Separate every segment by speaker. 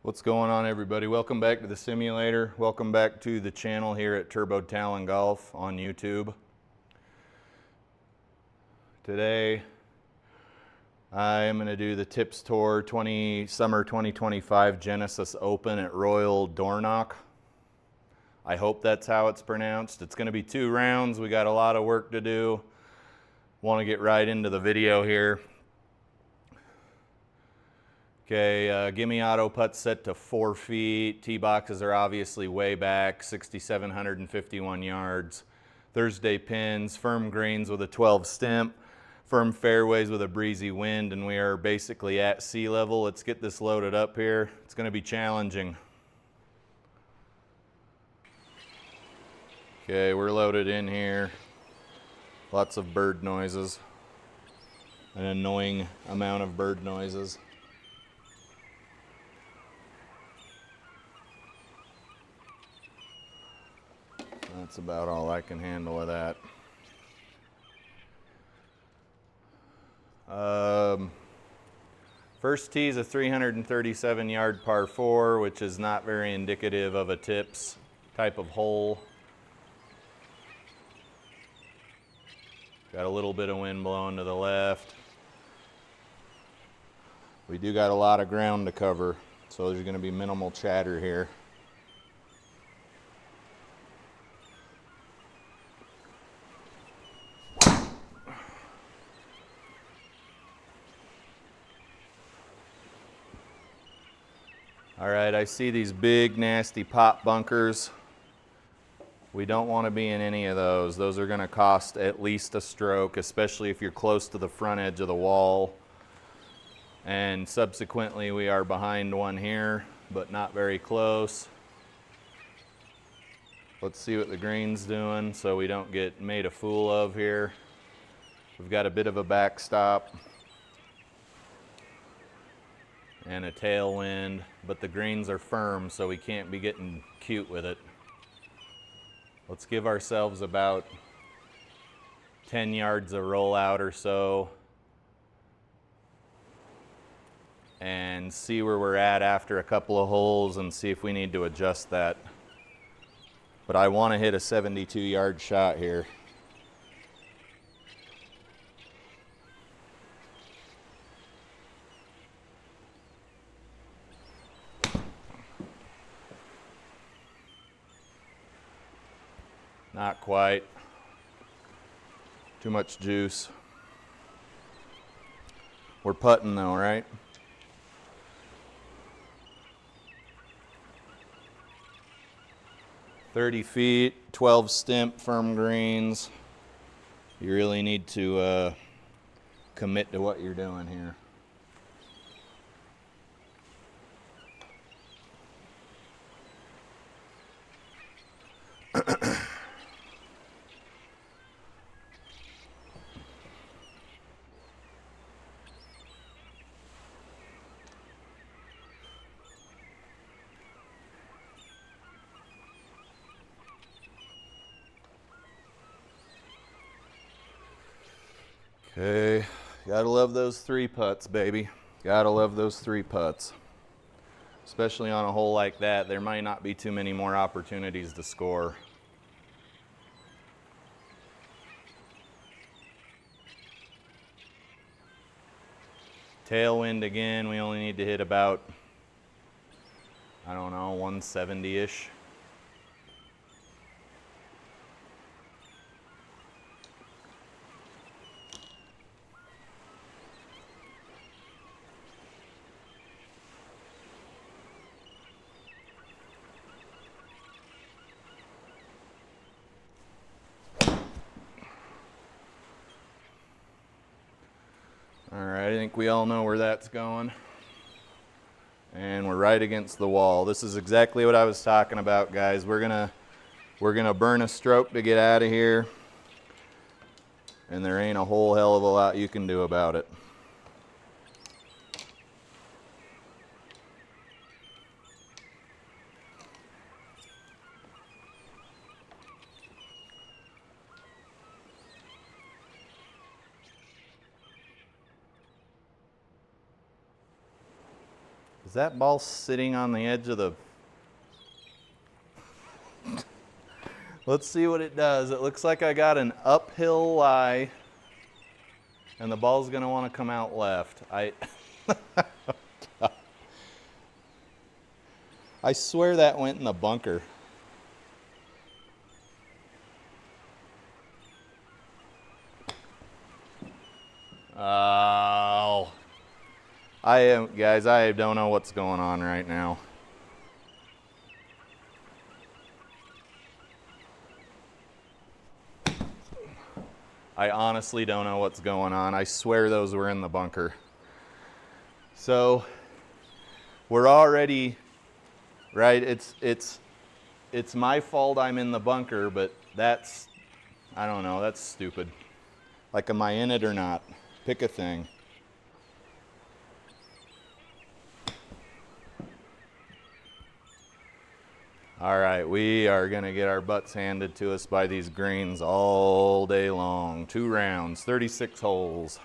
Speaker 1: What's going on, everybody? Welcome back to the simulator. Welcome back to the channel here at Turbo Talon Golf on YouTube. Today I am going to do the Tips Tour Summer 2025 Genesis Open at Royal Dornoch. I hope that's how it's pronounced. It's going to be 2 rounds. We got a lot of work to do. Want to get right into the video here. Okay, gimme auto putt set to 4 feet. Tee boxes are obviously way back, 6,751 yards. Thursday pins, firm greens with a 12 stimp, firm fairways with a breezy wind, and we are basically at sea level. Let's get this loaded up here. It's going to be challenging. Okay, we're loaded in here. Lots of bird noises. An annoying amount of bird noises. That's about all I can handle of that. First tee is a 337-yard par 4, which is not very indicative of a tips type of hole. Got a little bit of wind blowing to the left. We do got a lot of ground to cover, so there's going to be minimal chatter here. All right, I see these big, nasty pop bunkers. We don't want to be in any of those. Those are going to cost at least a stroke, especially if you're close to the front edge of the wall. And subsequently, we are behind one here, but not very close. Let's see what the green's doing so we don't get made a fool of here. We've got a bit of a backstop and a tailwind, but the greens are firm, so we can't be getting cute with it. Let's give ourselves about 10 yards of rollout or so and see where we're at after a couple of holes and see if we need to adjust that. But I want to hit a 72-yard shot here. Not quite. Too much juice. We're putting though, right? "30 feet, 12 stimp, firm greens." You really need to commit to what you're doing here. Okay, gotta love those 3 putts, baby. Gotta love those 3 putts. Especially on a hole like that, there might not be too many more opportunities to score. Tailwind again, we only need to hit about, I don't know, 170-ish. All right, I think we all know where that's going. And we're right against the wall. This is exactly what I was talking about, guys. We're gonna burn a stroke to get out of here, and there ain't a whole hell of a lot you can do about it. Is that ball sitting on the edge of the... Let's see what it does. It looks like I got an uphill lie, and the ball's gonna wanna come out left. I swear that went in the bunker. Oh. Guys, I don't know what's going on right now. I honestly don't know what's going on. I swear those were in the bunker. So we're already, right, it's my fault I'm in the bunker, but that's, I don't know, that's stupid. Like, am I in it or not? Pick a thing. All right, we are gonna get our butts handed to us by these greens all day long. 2 rounds, 36 holes.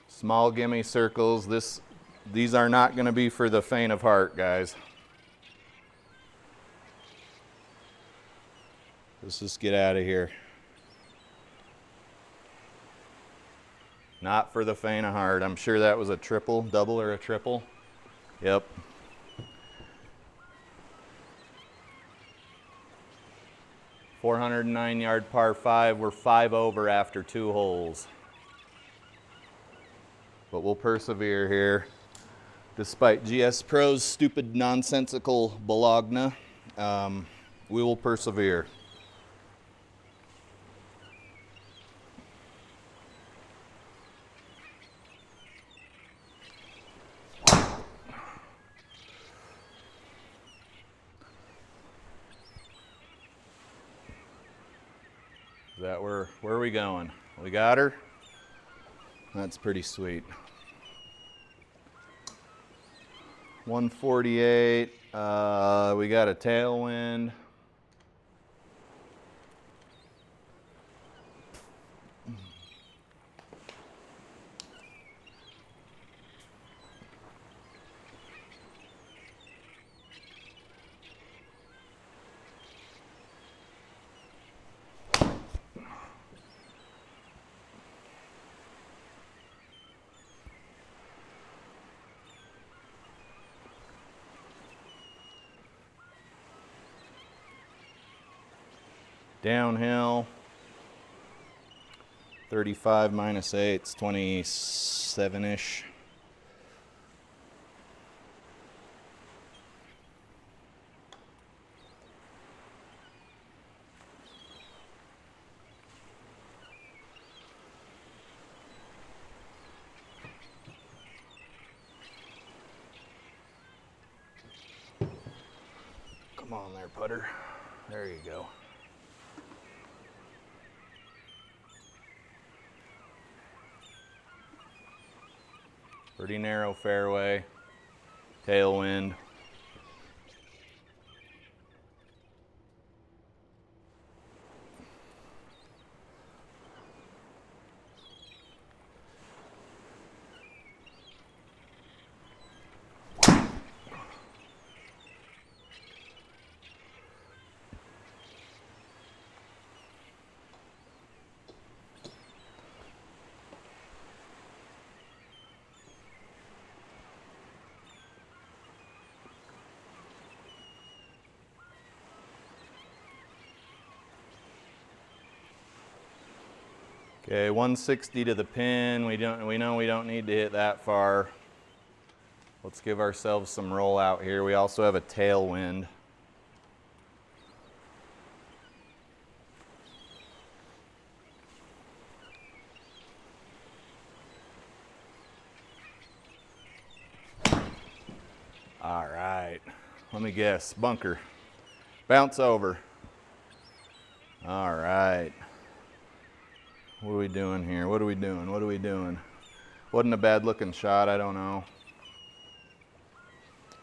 Speaker 1: Small gimme circles. These are not gonna be for the faint of heart, guys. Let's just get out of here. Not for the faint of heart. I'm sure that was a triple, double or a triple. Yep. .409-yard par 5. We're 5 over after 2 holes. But we'll persevere here. Despite GS Pro's stupid, nonsensical Bologna, we will persevere. Is that where are we going? We got her? That's pretty sweet. 148, we got a tailwind. Downhill, 35 minus 8, it's 27-ish. Come on there, putter. There you go. Pretty narrow fairway, tailwind. Okay, 160 to the pin. We know we don't need to hit that far. Let's give ourselves some roll out here. We also have a tailwind. All right, let me guess, bunker. Bounce over. All right. What are we doing here? What are we doing? What are we doing? Wasn't a bad looking shot, I don't know.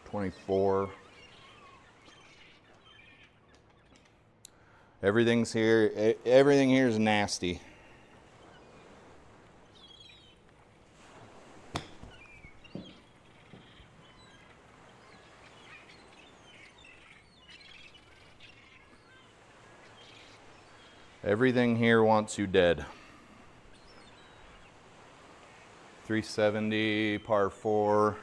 Speaker 1: 24. Everything's here. Everything here is nasty. Everything here wants you dead. 370, par 4.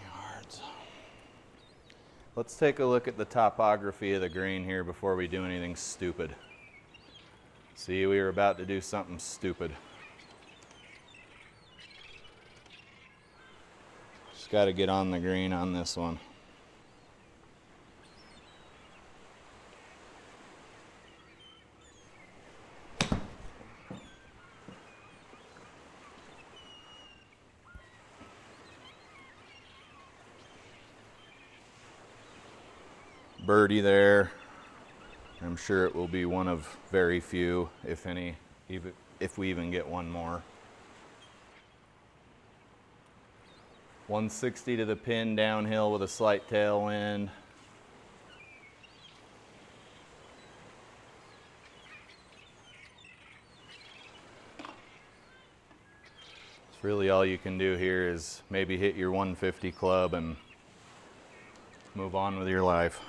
Speaker 1: yards. Let's take a look at the topography of the green here before we do anything stupid. See, we were about to do something stupid. Just got to get on the green on this one. Birdie there. I'm sure it will be one of very few, if any, even if we even get one more. 160 to the pin downhill with a slight tailwind. It's really all you can do here is maybe hit your 150 club and move on with your life.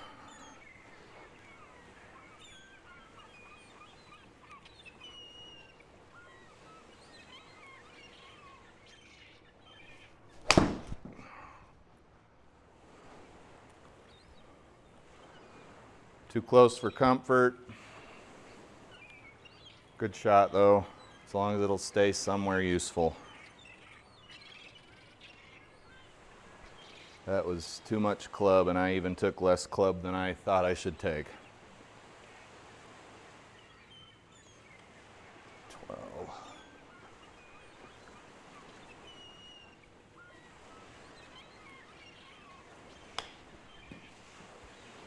Speaker 1: Too close for comfort. Good shot though, as long as it'll stay somewhere useful. That was too much club, and I even took less club than I thought I should take. 12.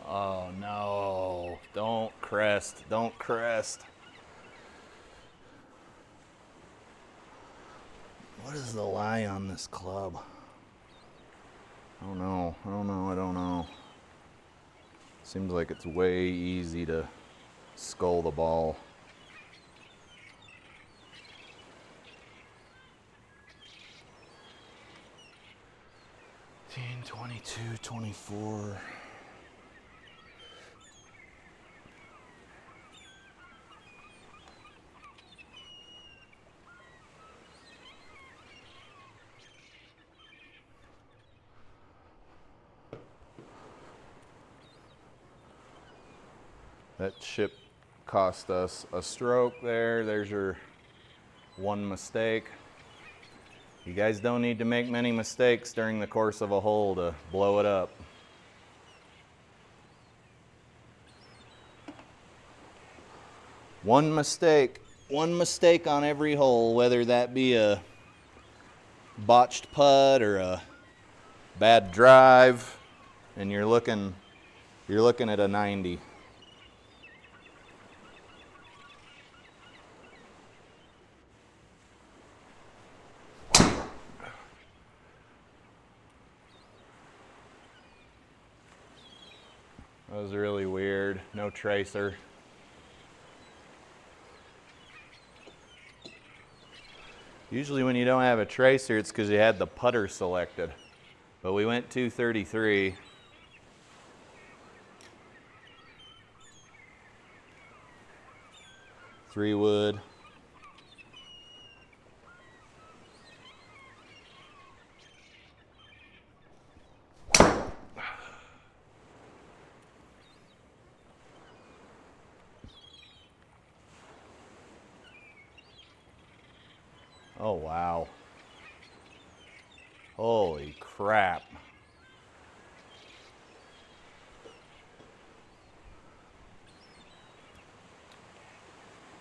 Speaker 1: Oh no, don't crest, don't crest. What is the lie on this club? I don't know. Seems like it's way easy to skull the ball. 18, 22, 24. That chip cost us a stroke there. There's your one mistake. You guys don't need to make many mistakes during the course of a hole to blow it up. One mistake on every hole, whether that be a botched putt or a bad drive, and you're looking at a 90. That was really weird. No tracer. Usually when you don't have a tracer, it's because you had the putter selected. But we went 233. Three wood. Oh, wow. Holy crap.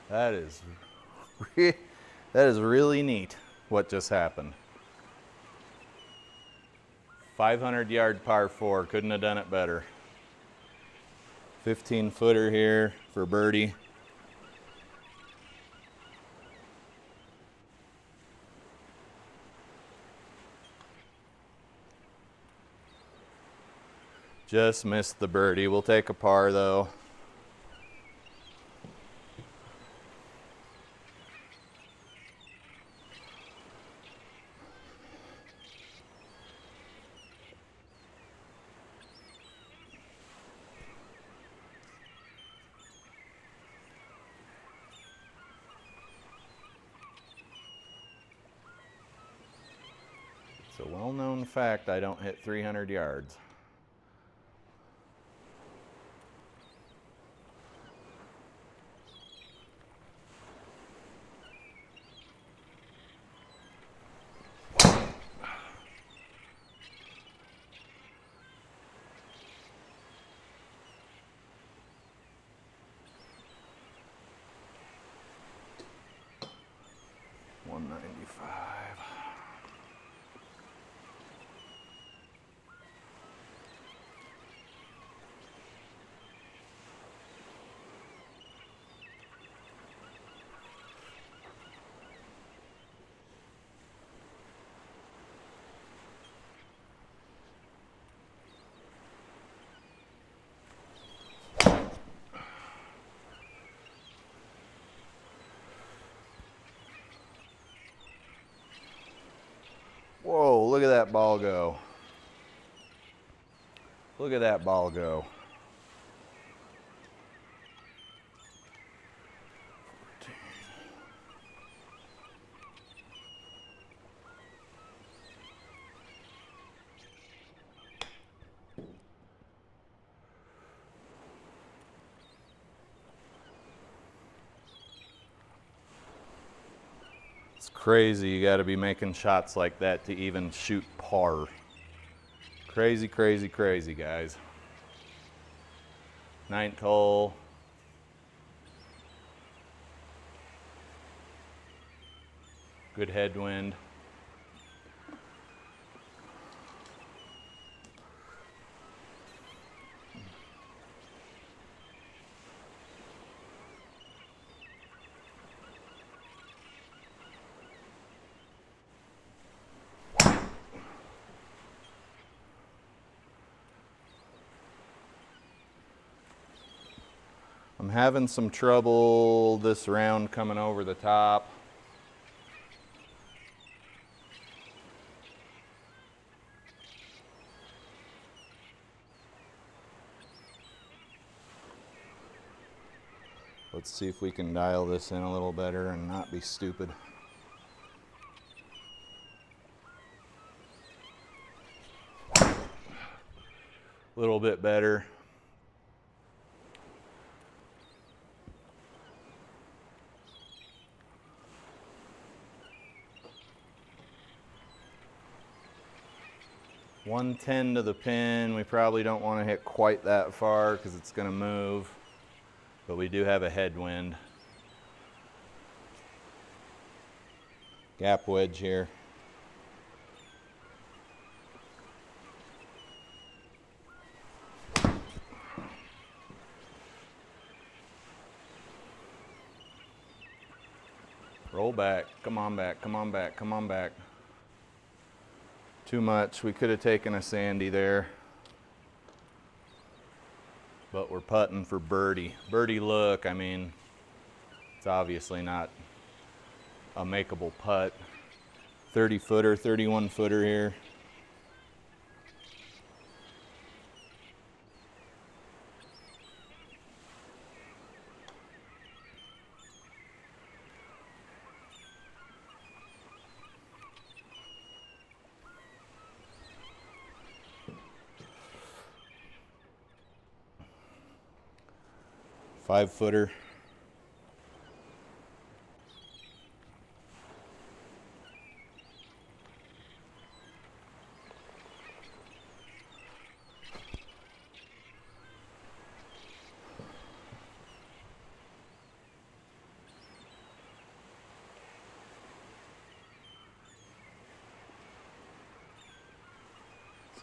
Speaker 1: That is really neat what just happened. 500-yard par 4, couldn't have done it better. 15-footer here for birdie. Just missed the birdie. We'll take a par though. It's a well-known fact I don't hit 300 yards. Whoa, look at that ball go. Look at that ball go. It's crazy, you got to be making shots like that to even shoot par. Crazy, crazy, crazy, guys. 9th hole. Good headwind. I'm having some trouble this round coming over the top. Let's see if we can dial this in a little better and not be stupid. A little bit better. .110 to the pin. We probably don't want to hit quite that far because it's going to move, but we do have a headwind. Gap wedge here. Roll back. Come on back. Come on back. Come on back. Too much. We could have taken a sandy there. But we're putting for birdie. Birdie look, I mean, it's obviously not a makeable putt. 30-footer, 31-footer here. Five-footer.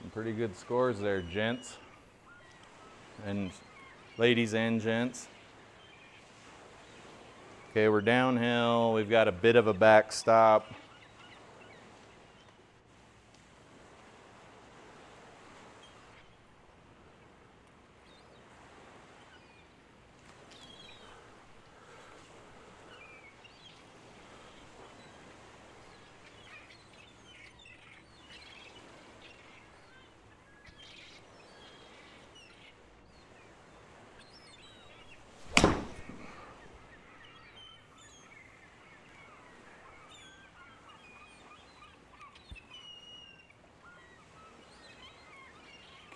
Speaker 1: Some pretty good scores there, gents. And ladies and gents. Okay, we're downhill. We've got a bit of a backstop.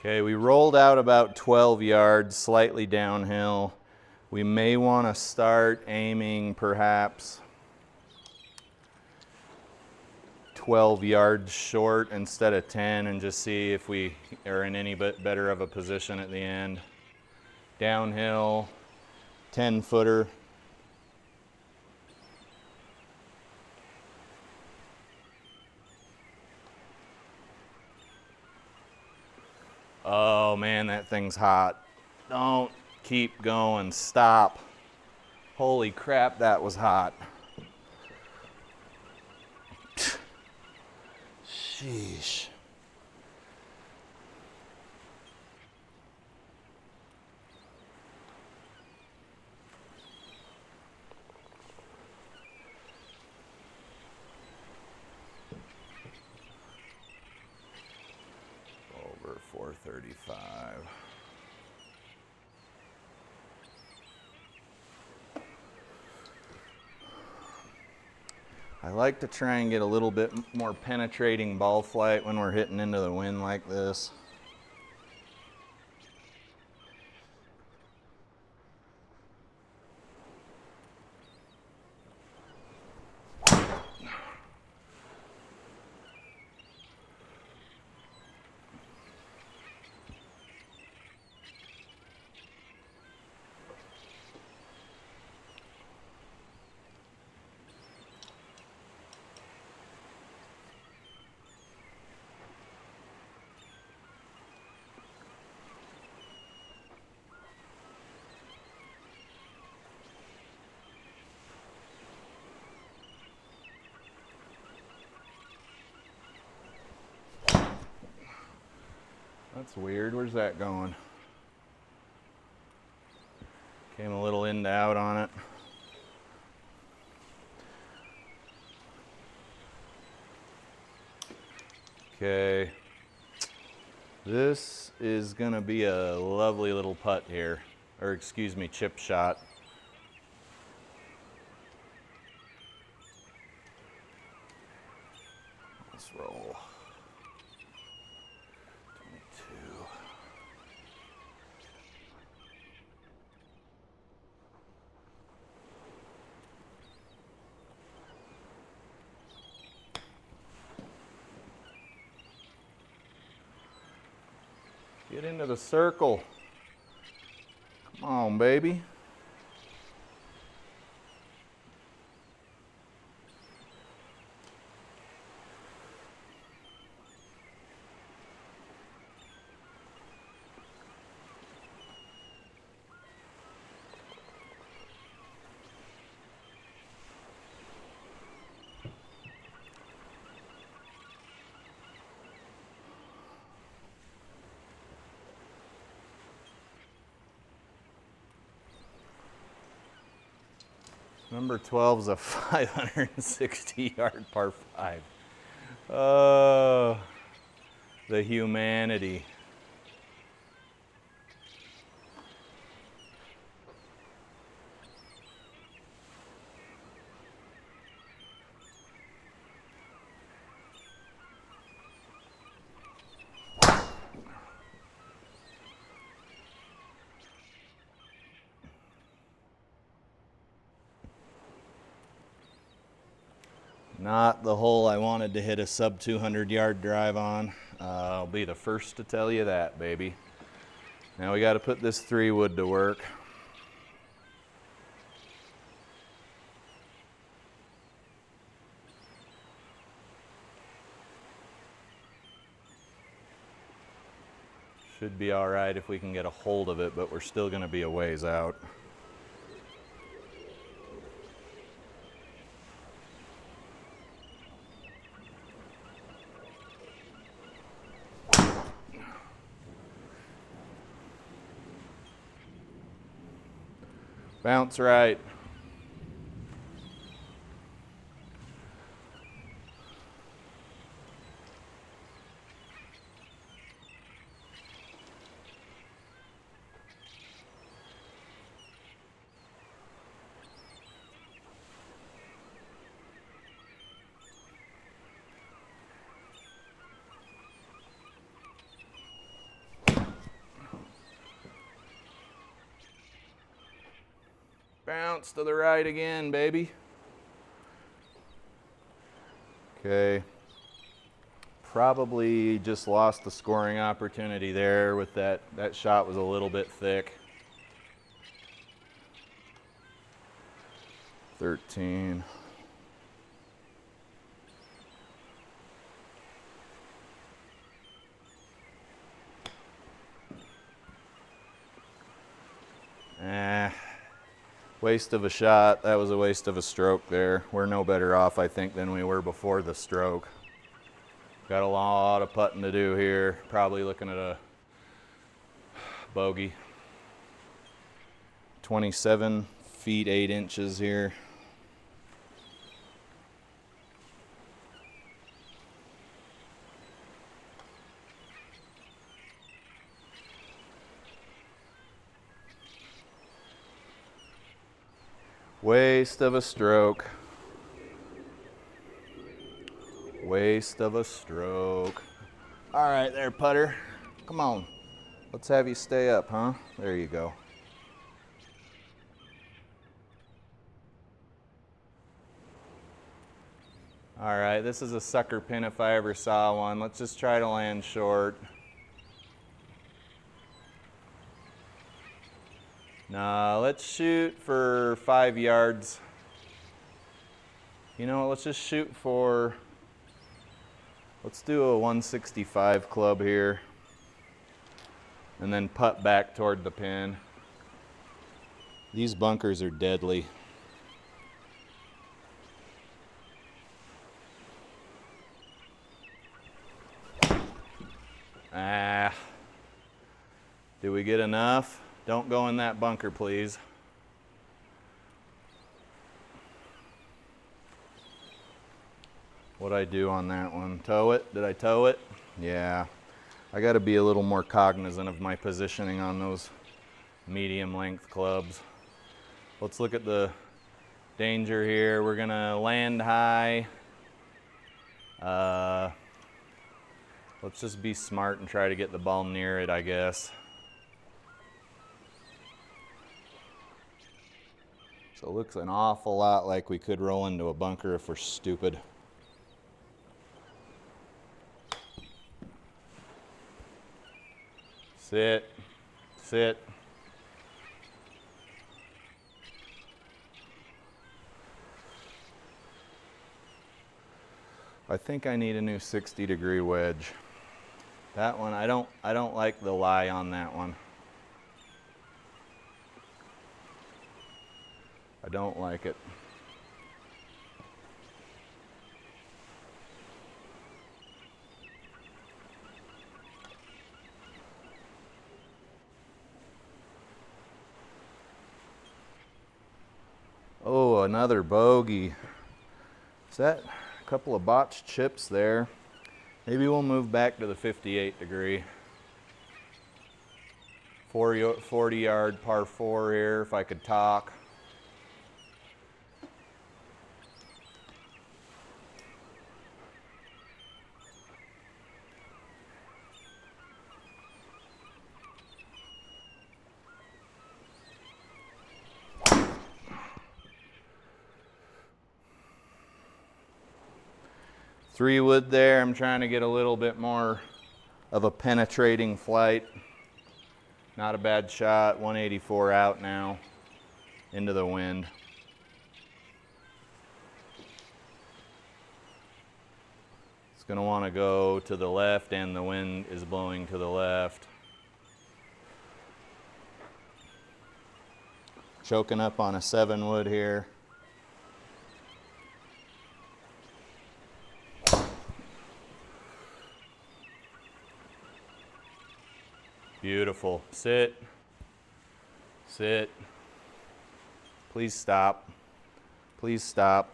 Speaker 1: Okay, we rolled out about 12 yards, slightly downhill. We may want to start aiming perhaps 12 yards short instead of 10 and just see if we are in any bit better of a position at the end. Downhill, 10-footer. Oh man, that thing's hot. Don't keep going, stop. Holy crap, that was hot. Sheesh. Over 435. I like to try and get a little bit more penetrating ball flight when we're hitting into the wind like this. That's weird. Where's that going? Came a little in to out on it. Okay. This is gonna be a lovely little putt here. Or excuse me, chip shot. Let's roll. 22. Get into the circle. Come on, baby. Number 12 is a 560-yard par 5. Oh, the humanity. Not the hole I wanted to hit a sub 200-yard drive on. I'll be the first to tell you that, baby. Now we got to put this 3-wood to work. Should be all right if we can get a hold of it, but we're still going to be a ways out. Bounce right. Bounce to the right again, baby. Okay. Probably just lost the scoring opportunity there with that. That shot was a little bit thick. 13. Waste of a shot. That was a waste of a stroke there. We're no better off, I think, than we were before the stroke. Got a lot of putting to do here. Probably looking at a bogey. 27 feet 8 inches here. Waste of a stroke. Waste of a stroke. All right there, putter. Come on. Let's have you stay up, huh? There you go. All right, this is a sucker pin if I ever saw one. Let's just try to land short. Now, let's shoot for 5 yards. You know what, let's just shoot for, let's do a 165 club here. And then putt back toward the pin. These bunkers are deadly. Did we get enough? Don't go in that bunker, please. What'd I do on that one? Tow it? Did I tow it? Yeah. I gotta be a little more cognizant of my positioning on those medium length clubs. Let's look at the danger here. We're gonna land high. Let's just be smart and try to get the ball near it, I guess. So it looks an awful lot like we could roll into a bunker if we're stupid. Sit, sit. I think I need a new 60-degree wedge. That one, I don't like the lie on that one. I don't like it. Oh, another bogey. Is that a couple of botched chips there? Maybe we'll move back to the 58 degree. 40-yard par 4 here, if I could talk. Three wood there. I'm trying to get a little bit more of a penetrating flight. Not a bad shot. 184 out now into the wind. It's going to want to go to the left, and the wind is blowing to the left. Choking up on a 7 wood here. Beautiful. Sit. Sit. Please stop. Please stop.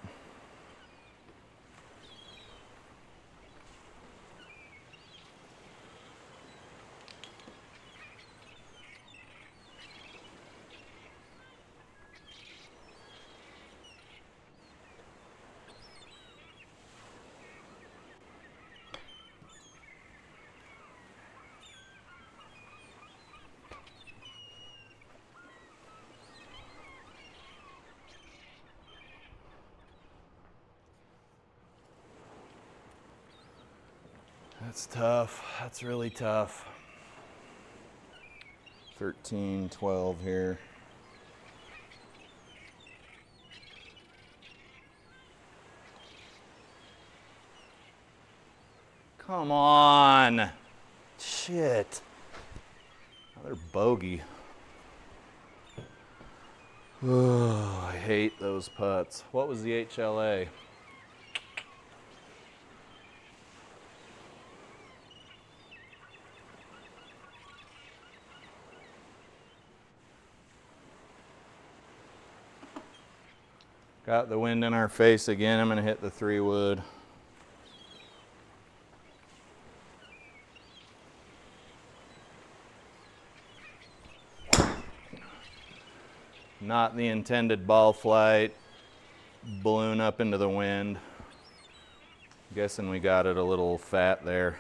Speaker 1: That's tough. That's really tough. 13, 12 here. Come on. Shit. Another bogey. Oh, I hate those putts. What was the HLA? Got the wind in our face again. I'm going to hit the 3 wood. Not the intended ball flight. Balloon up into the wind. Guessing we got it a little fat there.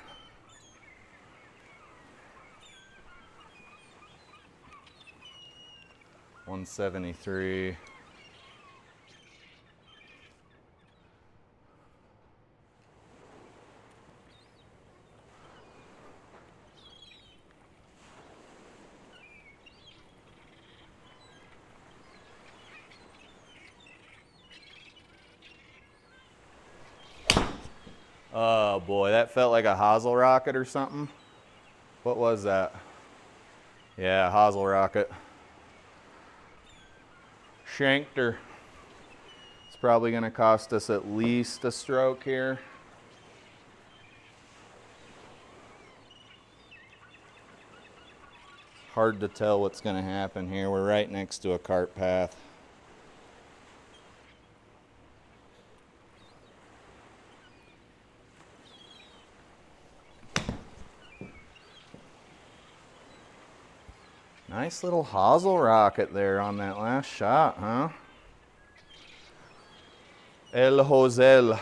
Speaker 1: $173. Oh boy, that felt like a hosel rocket or something. What was that? Yeah, hosel rocket. Shanked her. It's probably going to cost us at least a stroke here. Hard to tell what's going to happen here. We're right next to a cart path. Nice little hosel rocket there on that last shot, huh? El Hosel.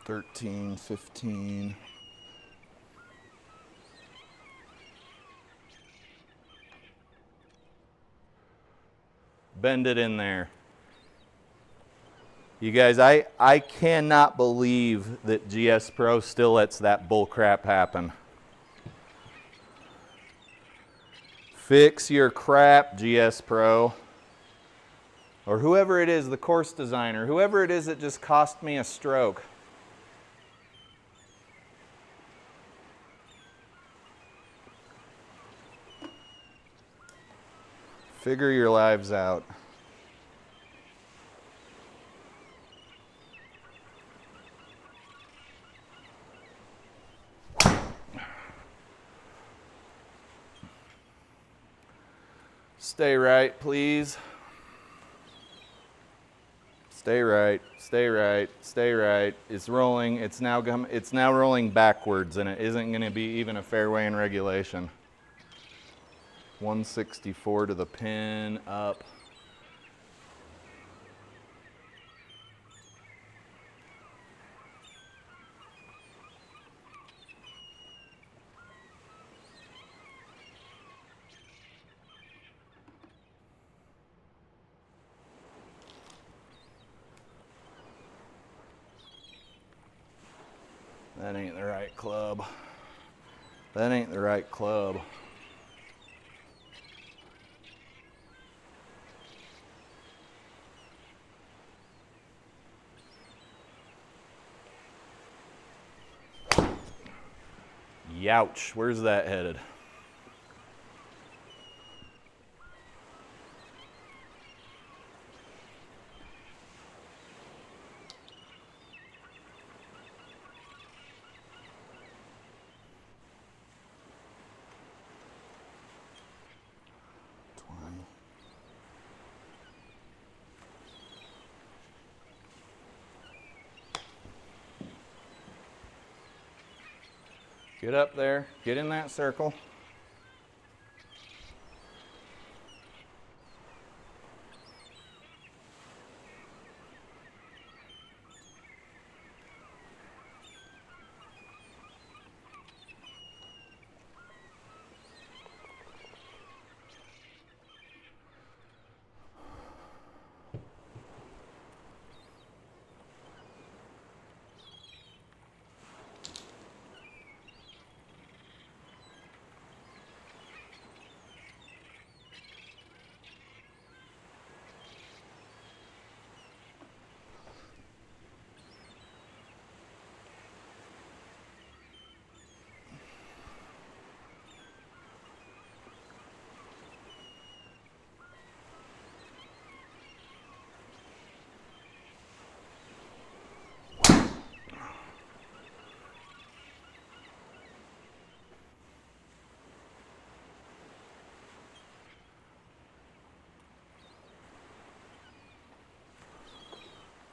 Speaker 1: $13, $15. Bend it in there. You guys, I cannot believe that GS Pro still lets that bull crap happen. Fix your crap, GS Pro. Or whoever it is, the course designer, whoever it is that just cost me a stroke. Figure your lives out. Stay right, please. Stay right, stay right, stay right. It's rolling, it's now rolling backwards, and it isn't going to be even a fairway in regulation. 164 to the pin, up. That ain't the right club. That ain't the right club. Youch, where's that headed? Get up there, get in that circle.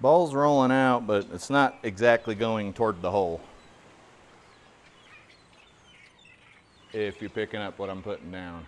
Speaker 1: Ball's rolling out, but it's not exactly going toward the hole. If you're picking up what I'm putting down.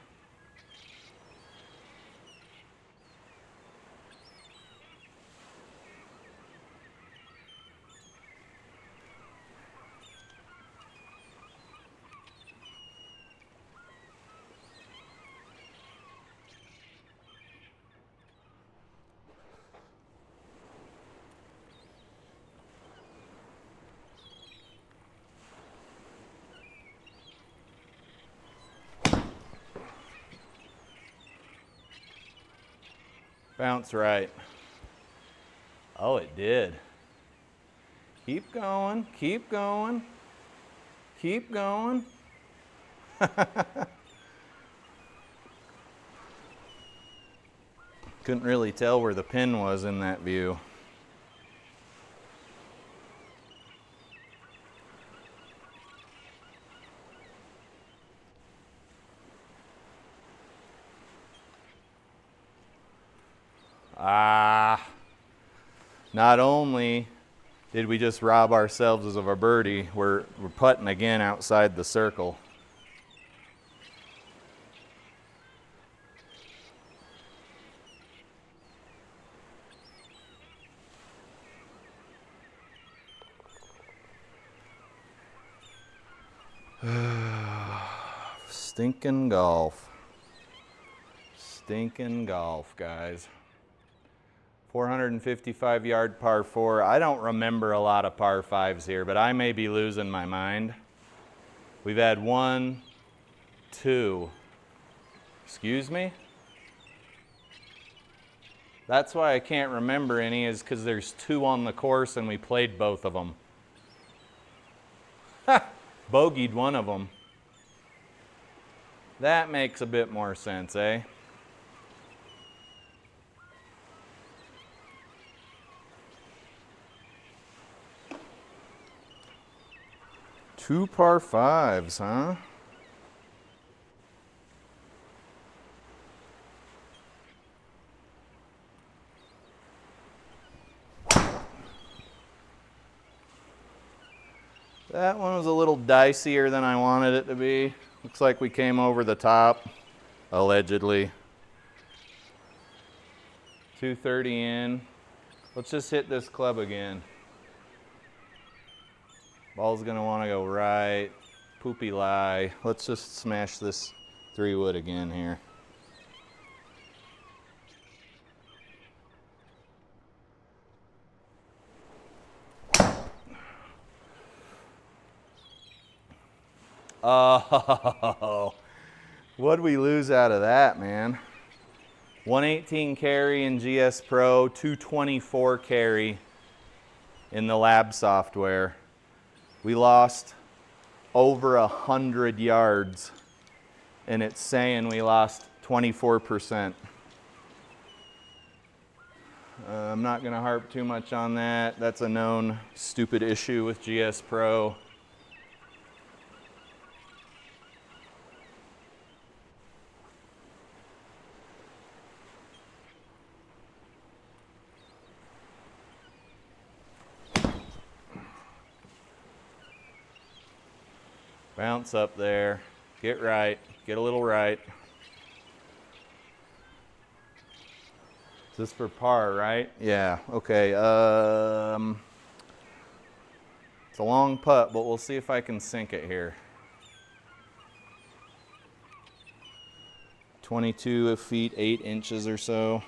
Speaker 1: Bounce right. Oh, it did. Keep going, keep going, keep going. Couldn't really tell where the pin was in that view. Not only did we just rob ourselves of a birdie, we're putting again outside the circle. Stinking golf. Stinking golf, guys. 455 yard par 4. I don't remember a lot of par 5s here, but I may be losing my mind. We've had 1, 2. Excuse me? That's why I can't remember any, is because there's 2 on the course and we played both of them. Ha! Bogeyed one of them. That makes a bit more sense, eh? Two par 5s, huh? That one was a little dicier than I wanted it to be. Looks like we came over the top, allegedly. 230 in. Let's just hit this club again. Ball's gonna wanna go right. Poopy lie. Let's just smash this 3-wood again here. Oh, what'd we lose out of that, man? 118 carry in GS Pro, 224 carry in the lab software. We lost over 100 yards, and it's saying we lost 24%. I'm not going to harp too much on that. That's a known stupid issue with GS Pro. Bounce up there, get right, get a little right. Is this for par, right? Yeah, okay. It's a long putt, but we'll see if I can sink it here. 22 feet, 8 inches or so.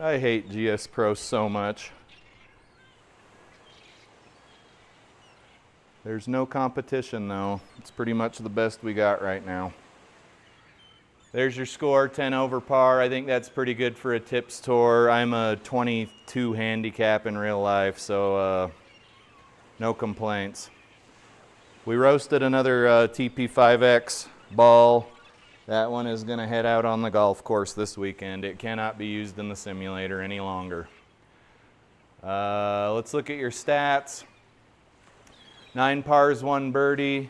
Speaker 1: I hate GS Pro so much. There's no competition though. It's pretty much the best we got right now. There's your score, 10 over par. I think that's pretty good for a tips tour. I'm a 22 handicap in real life, so no complaints. We roasted another TP5X ball. That one is going to head out on the golf course this weekend. It cannot be used in the simulator any longer. Let's look at your stats. 9 pars, 1 birdie.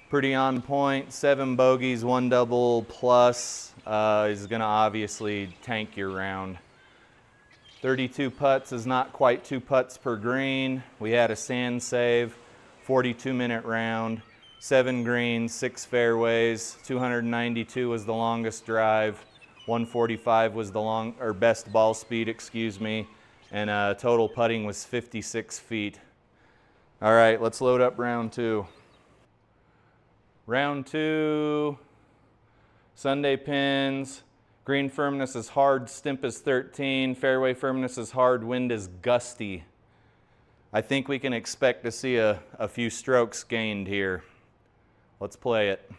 Speaker 1: Pretty on point. 7 bogeys, 1 double plus is going to obviously tank your round. 32 putts is not quite 2 putts per green. We had a sand save. 42-minute round. 7 greens, 6 fairways, 292 was the longest drive, 145 was the best ball speed, excuse me, and total putting was 56 feet. All right, let's load up round 2. Round 2, Sunday pins, green firmness is hard, stimp is 13, fairway firmness is hard, wind is gusty. I think we can expect to see a few strokes gained here. Let's play it.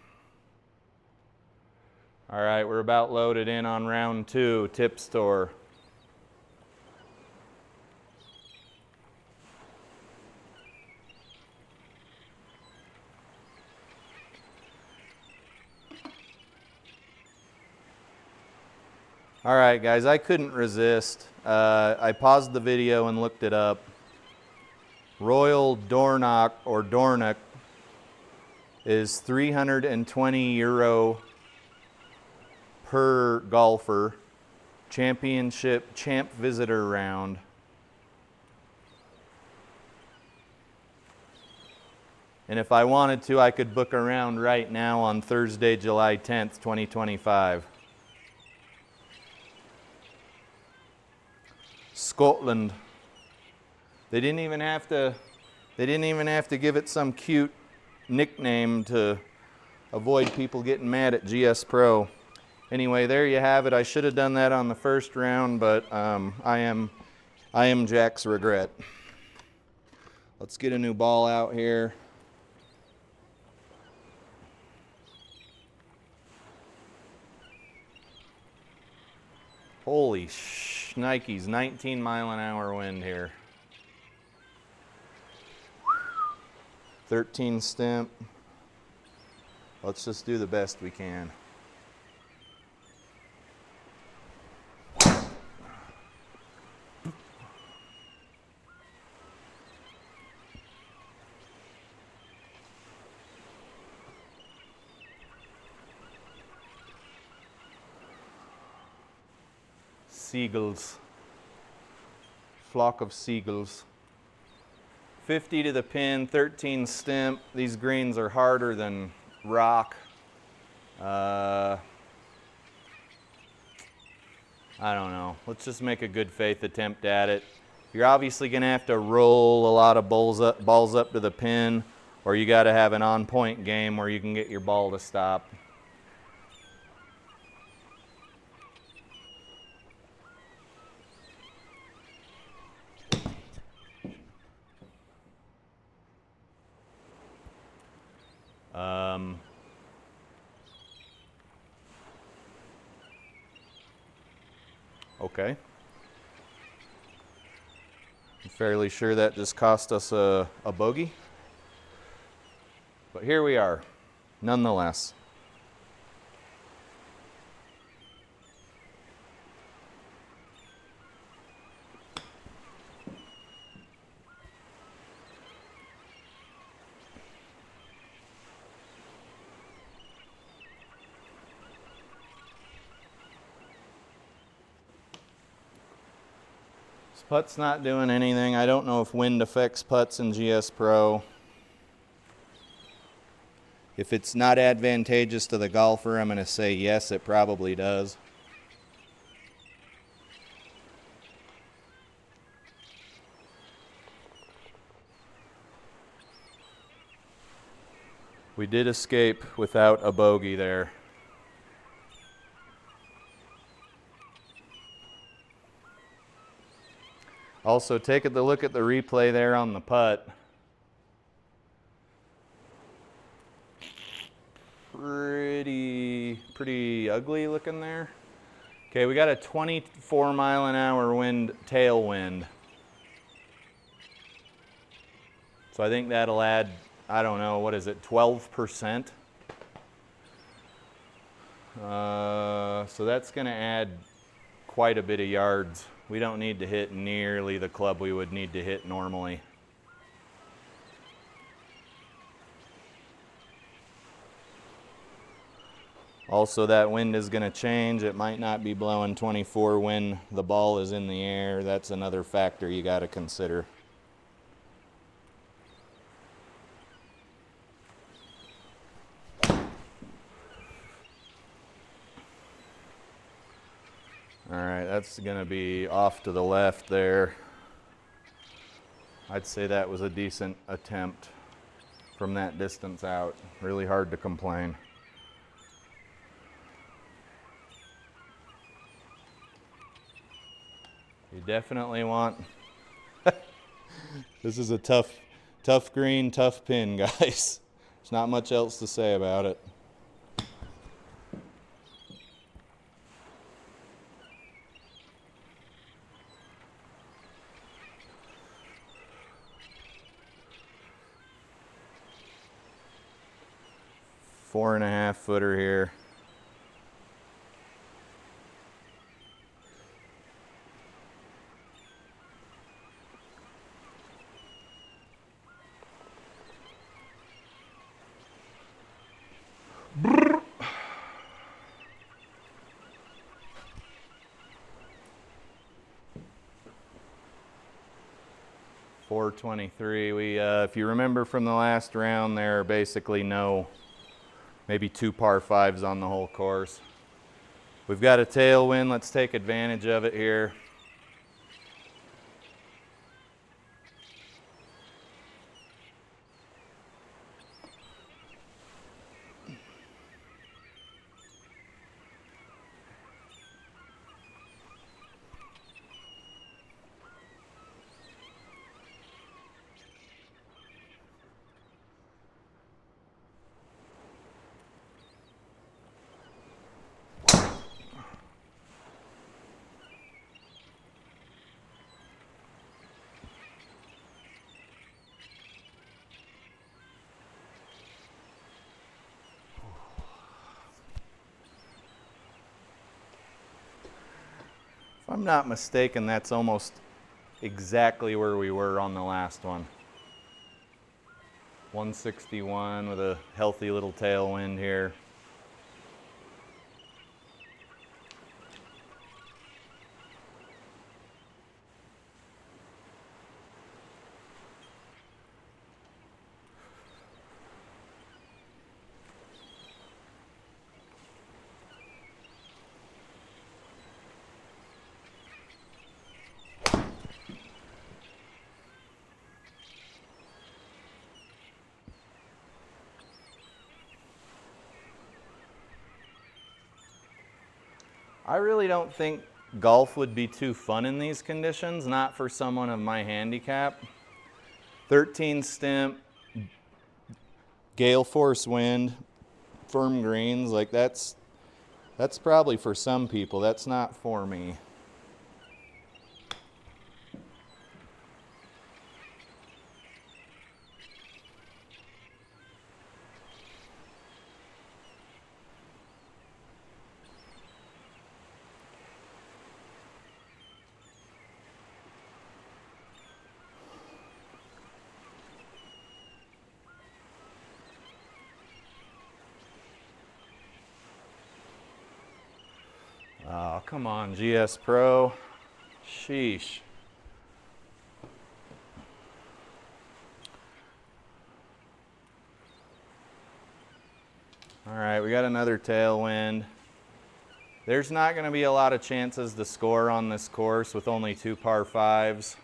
Speaker 1: All right, we're about loaded in on round 2, Tips Tour. All right, guys, I couldn't resist. I paused the video and looked it up. Royal Dornoch or Dornoch is €320 per golfer, championship champ visitor round. And if I wanted to, I could book a round right now on Thursday, July 10th, 2025. Scotland. They didn't even have to give it some cute nickname to avoid people getting mad at GS Pro. Anyway, there you have it. I should have done that on the first round, but I am Jack's regret. Let's get a new ball out here. Holy shnikes, 19-mile-an-hour wind here. 13 stimp. Let's just do the best we can. Seagulls. Flock of seagulls. 50 to the pin, 13 stimp. These greens are harder than rock. I don't know. Let's just make a good faith attempt at it. You're obviously going to have to roll a lot of balls up to the pin, or you got to have an on-point game where you can get your ball to stop. Okay. I'm fairly sure that just cost us a bogey. But here we are, nonetheless. This putt's not doing anything. I don't know if wind affects putts in GS Pro. If it's not advantageous to the golfer, I'm going to say yes, it probably does. We did escape without a bogey there. Also, take a look at the replay there on the putt. Pretty ugly looking there. Okay, we got a 24-mile-an-hour wind, tailwind. So I think that'll add, I don't know, what is it, 12%? So that's going to add quite a bit of yards. We don't need to hit nearly the club we would need to hit normally. Also, that wind is going to change. It might not be blowing 24 when the ball is in the air. That's another factor you got to consider. All right, that's going to be off to the left there. I'd say that was a decent attempt from that distance out. Really hard to complain. You definitely want, this is a tough green, tough pin, guys. There's not much else to say about it. Four and a half footer here. Brrr. 423. We, if you remember from the last round, there are basically maybe 2 par 5s on the whole course. We've got a tailwind. Let's take advantage of it here. If I'm not mistaken, that's almost exactly where we were on the last one. 161 with a healthy little tailwind here. I really don't think golf would be too fun in these conditions, not for someone of my handicap. 13 stimp, gale force wind, firm greens, like that's probably for some people. That's not for me. Oh, come on, GS Pro. Sheesh. All right, we got another tailwind. There's not going to be a lot of chances to score on this course with only 2 par 5s.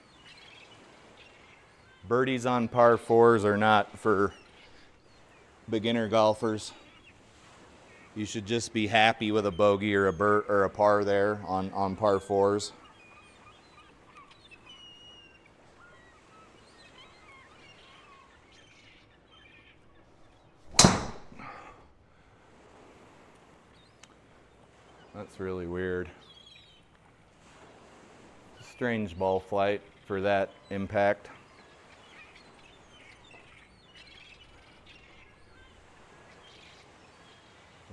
Speaker 1: Birdies on par 4s are not for beginner golfers. You should just be happy with a bogey or a par there on par 4s. That's really weird. Strange ball flight for that impact.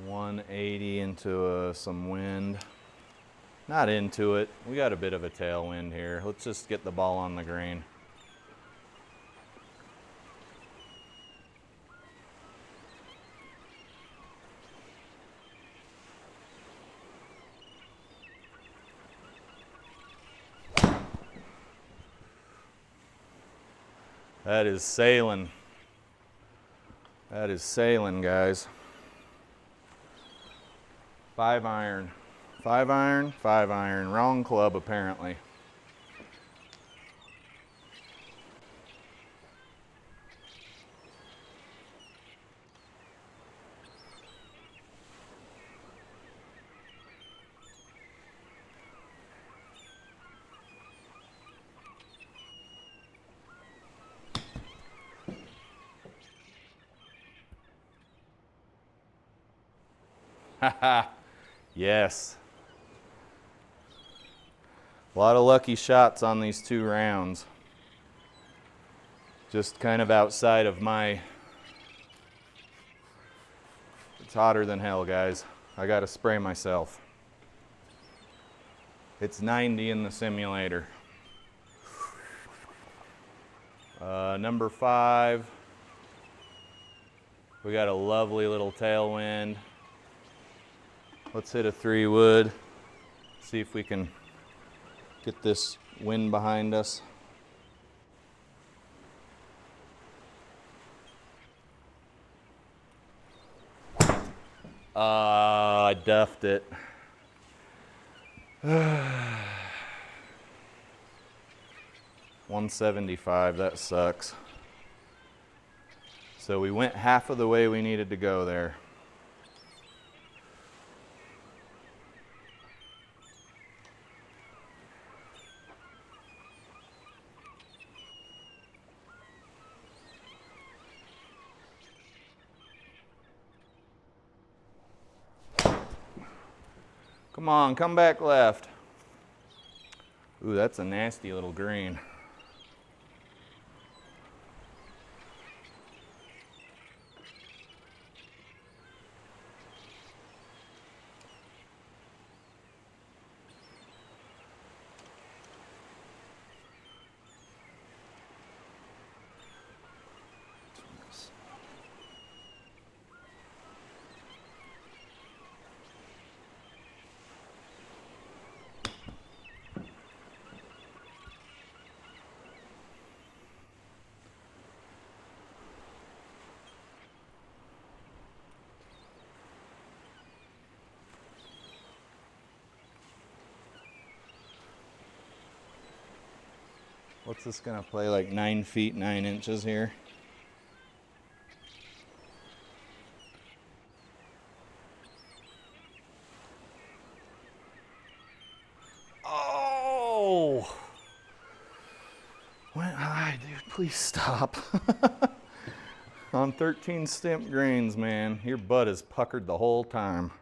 Speaker 1: .180 into some wind. Not into it. We got a bit of a tailwind here. Let's just get the ball on the green. That is sailing. That is sailing, guys. 5 iron. 5 iron, 5 iron. Wrong club, apparently. Haha. Yes. A lot of lucky shots on these 2 rounds. Just kind of outside of my... It's hotter than hell, guys. I gotta spray myself. It's 90 in the simulator. Number 5. We got a lovely little tailwind. Let's hit a 3-wood. See if we can get this wind behind us. I duffed it. 175, that sucks. So we went half of the way we needed to go there. Come on, come back left. Ooh, that's a nasty little green. What's this gonna play, like 9 feet 9 inches here? Oh! Went high, dude, please stop. On 13 stimp greens, man, your butt is puckered the whole time.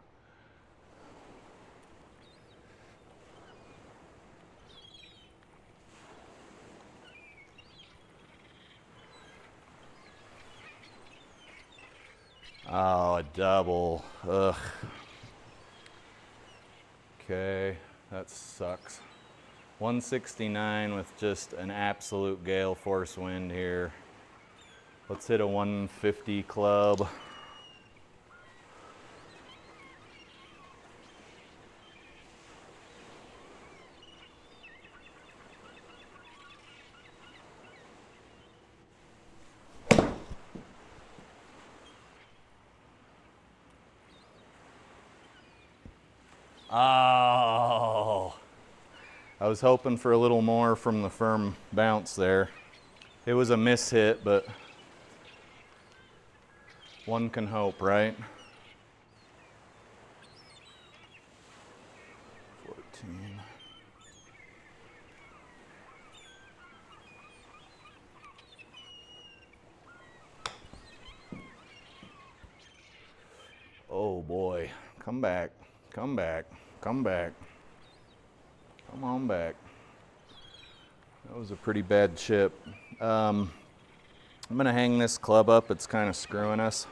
Speaker 1: Oh, a double. Ugh. Okay, that sucks. 169 with just an absolute gale force wind here. Let's hit a 150 club. Oh, I was hoping for a little more from the firm bounce there. It was a miss hit, but one can hope, right? 14. Oh boy, come back, come back, come back. Come on back. That was a pretty bad chip. I'm gonna hang this club up. It's kind of screwing us.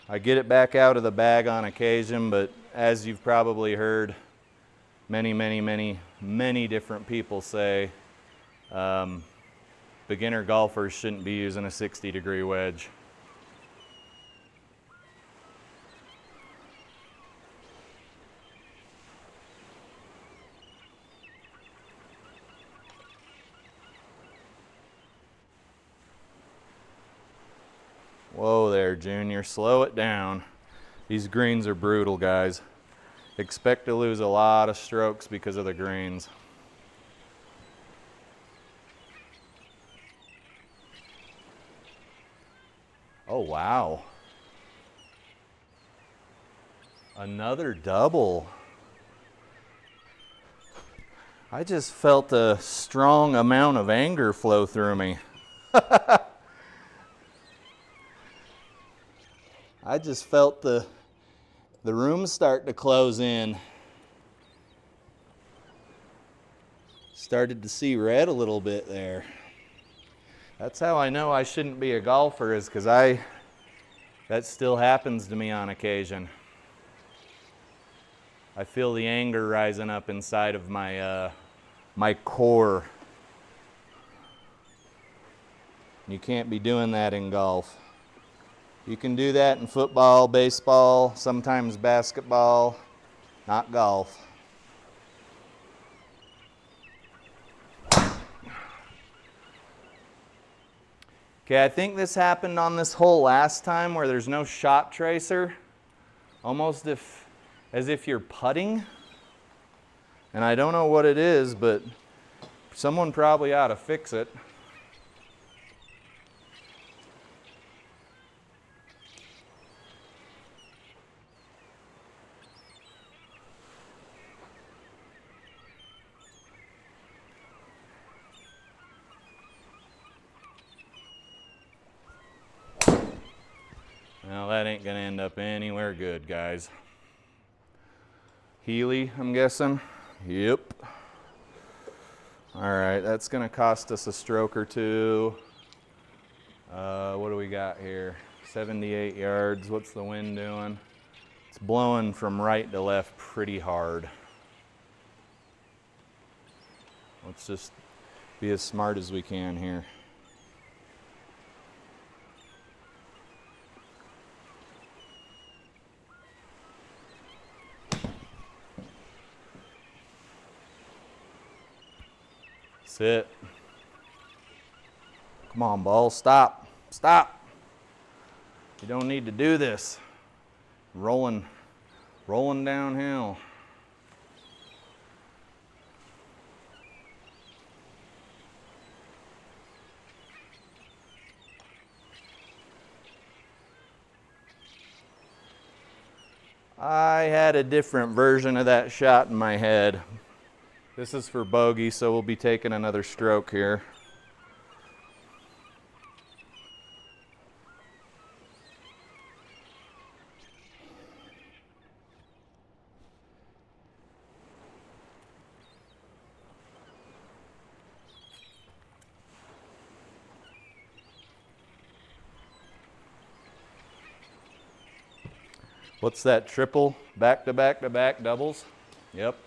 Speaker 1: I get it back out of the bag on occasion, but as you've probably heard many different people say, beginner golfers shouldn't be using a 60-degree wedge. Whoa there, Junior, slow it down. These greens are brutal, guys. Expect to lose a lot of strokes because of the greens. Oh, wow. Another double. I just felt a strong amount of anger flow through me. I just felt the room start to close in. Started to see red a little bit there. That's how I know I shouldn't be a golfer, is because that still happens to me on occasion. I feel the anger rising up inside of my my core. You can't be doing that in golf. You can do that in football, baseball, sometimes basketball, not golf. Okay, I think this happened on this hole last time where there's no shot tracer. Almost as if you're putting. And I don't know what it is, but someone probably ought to fix it. Well, that ain't gonna end up anywhere good, guys. Healy, I'm guessing. Yep. All right, that's gonna cost us a stroke or two. What do we got here? 78 yards. What's the wind doing? It's blowing from right to left pretty hard. Let's just be as smart as we can here. Sit. Come on, ball, stop, stop. You don't need to do this. Rolling downhill. I had a different version of that shot in my head. This is for bogey, so we'll be taking another stroke here. What's that, triple? Back to back to back doubles? Yep.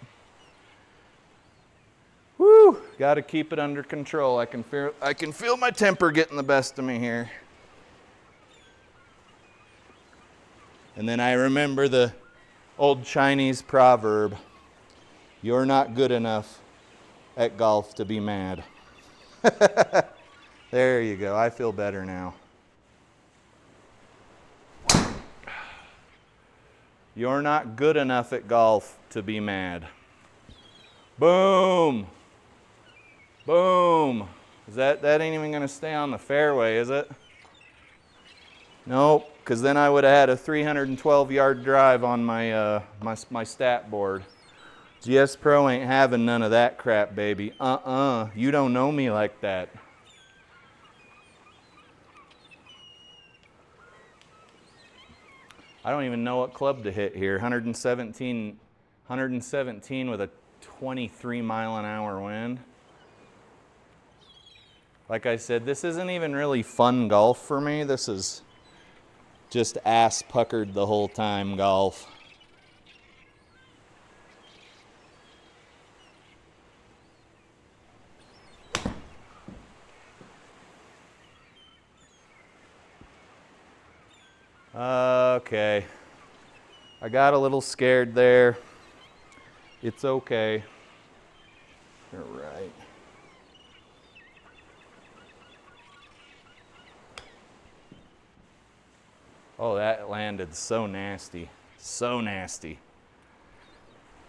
Speaker 1: Woo! Got to keep it under control. I can feel my temper getting the best of me here. And then I remember the old Chinese proverb, "You're not good enough at golf to be mad." There you go. I feel better now. You're not good enough at golf to be mad. Boom. Boom. That ain't even gonna stay on the fairway, is it? Nope, because then I would have had a 312-yard drive on my, my stat board. GS Pro ain't having none of that crap, baby. You don't know me like that. I don't even know what club to hit here. 117 with a 23-mile-an-hour wind. Like I said, this isn't even really fun golf for me. This is just ass puckered the whole time golf. Okay. I got a little scared there. It's okay. You're right. Oh, that landed so nasty. So nasty.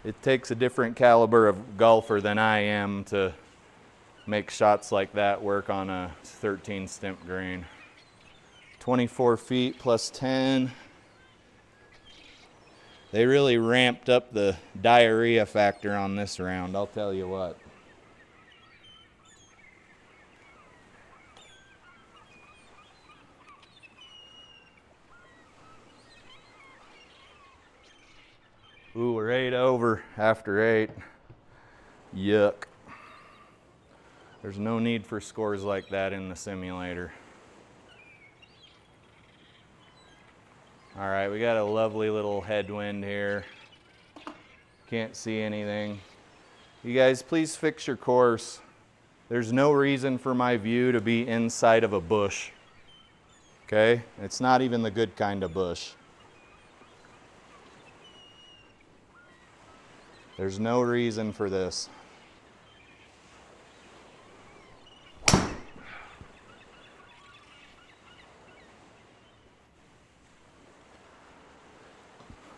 Speaker 1: It takes a different caliber of golfer than I am to make shots like that work on a 13 stimp green. 24 feet plus 10. They really ramped up the diarrhea factor on this round, I'll tell you what. Ooh, we're 8 over after 8. Yuck. There's no need for scores like that in the simulator. All right, we got a lovely little headwind here. Can't see anything. You guys, please fix your course. There's no reason for my view to be inside of a bush. Okay? It's not even the good kind of bush. There's no reason for this.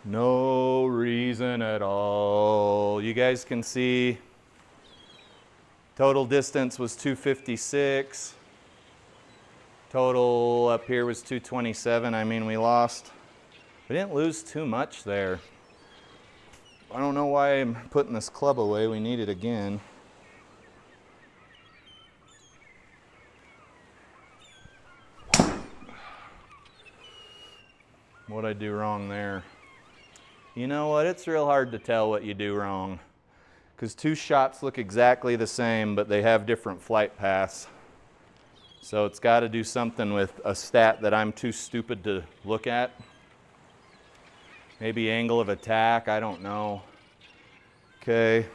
Speaker 1: No reason at all. You guys can see total distance was 256. Total up here was 227. I mean, we didn't lose too much there. I don't know why I'm putting this club away. We need it again. What'd I do wrong there? You know what? It's real hard to tell what you do wrong, because two shots look exactly the same, but they have different flight paths. So it's got to do something with a stat that I'm too stupid to look at. Maybe angle of attack, I don't know. Okay.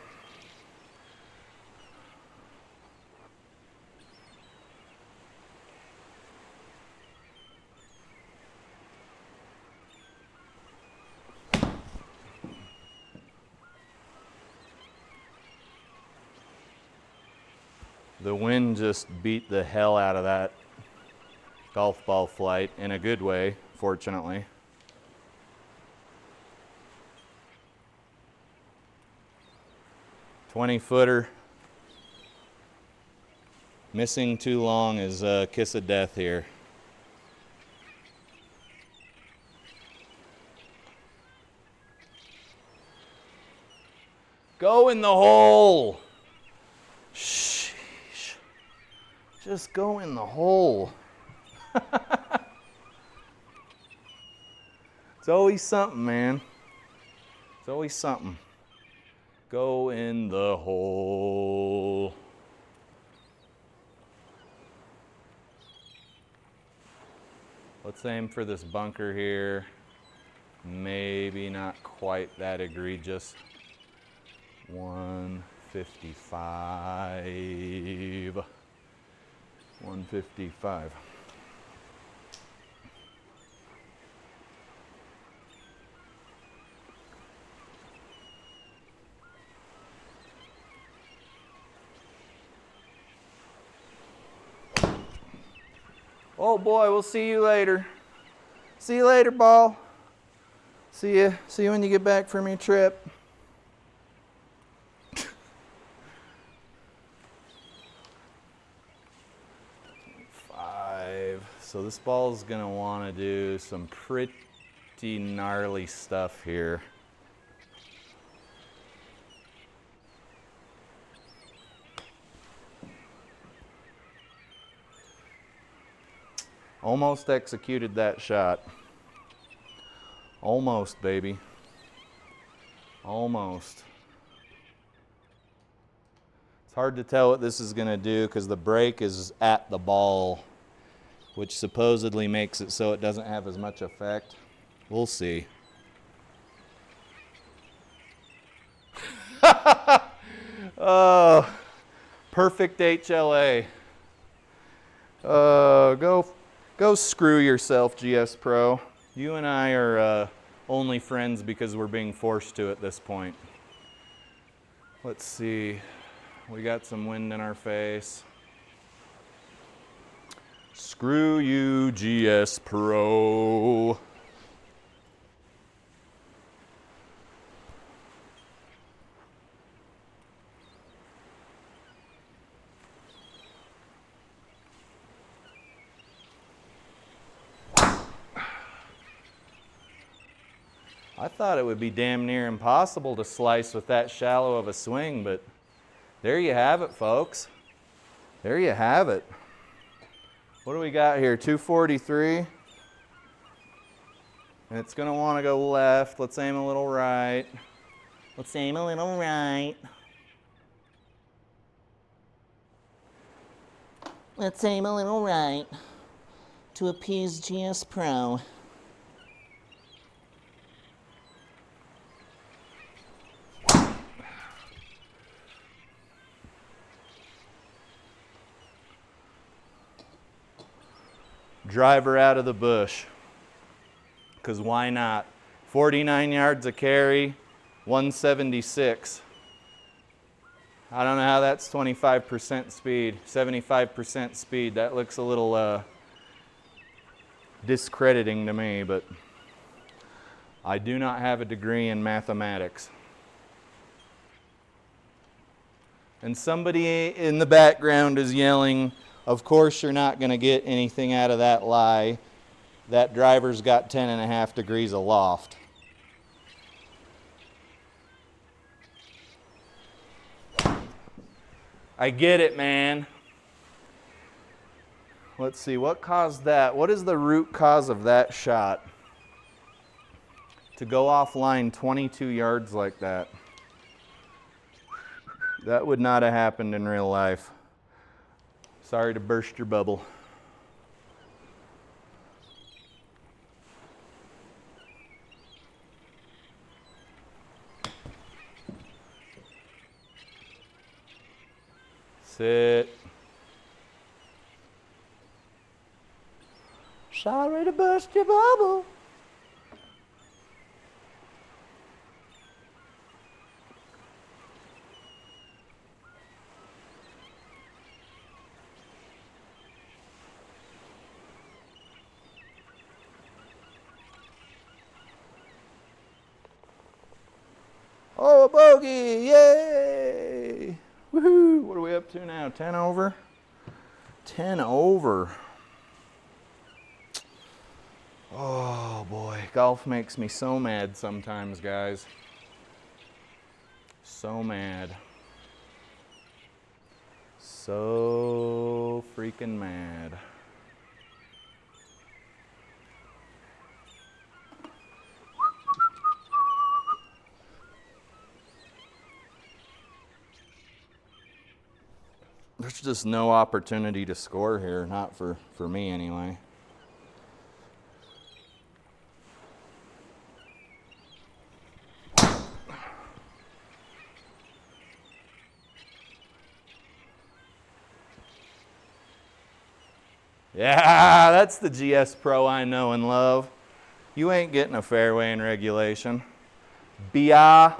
Speaker 1: The wind just beat the hell out of that golf ball flight in a good way, fortunately. "20-footer. Missing too long is a kiss of death here. Go in the hole. Sheesh. Just go in the hole. It's always something, man. It's always something. Go in the hole. Let's aim for this bunker here. Maybe not quite that egregious. 155. 155. Oh boy, we'll see you later. See you later, ball. See you when you get back from your trip. So this ball's gonna wanna do some pretty gnarly stuff here. Almost executed that shot. Almost, baby. Almost. It's hard to tell what this is gonna do because the brake is at the ball, which supposedly makes it so it doesn't have as much effect. We'll see. Oh, perfect HLA. Go screw yourself, GS Pro. You and I are only friends because we're being forced to at this point. Let's see. We got some wind in our face. Screw you, GS Pro. I thought it would be damn near impossible to slice with that shallow of a swing, but there you have it, folks. There you have it. What do we got here? 243. And it's going to want to go left. Let's aim a little right. Let's aim a little right. Let's aim a little right to appease GS Pro. Driver out of the bush, because why not? 49 yards a carry, 176. I don't know how that's 25% speed, 75% speed. That looks a little discrediting to me, but I do not have a degree in mathematics. And somebody in the background is yelling, of course you're not going to get anything out of that lie. That driver's got 10.5 degrees aloft. I get it, man. Let's see, what caused that? What is the root cause of that shot? To go offline 22 yards like that. That would not have happened in real life. Sorry to burst your bubble. Sit. Sorry to burst your bubble. Oh, a bogey, yay! Woohoo! What are we up to now? 10 over? 10 over. Oh boy, golf makes me so mad sometimes, guys. So mad. So freaking mad. There's just no opportunity to score here, not for me anyway. Yeah, that's the GS Pro I know and love. You ain't getting a fairway in regulation. Bia.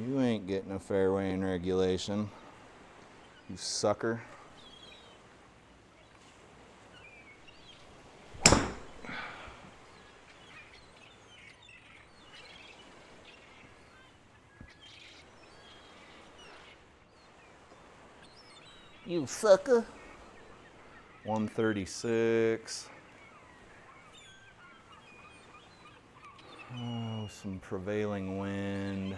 Speaker 1: You ain't getting a fairway in regulation, you sucker. You sucker. 136. Oh, some prevailing wind.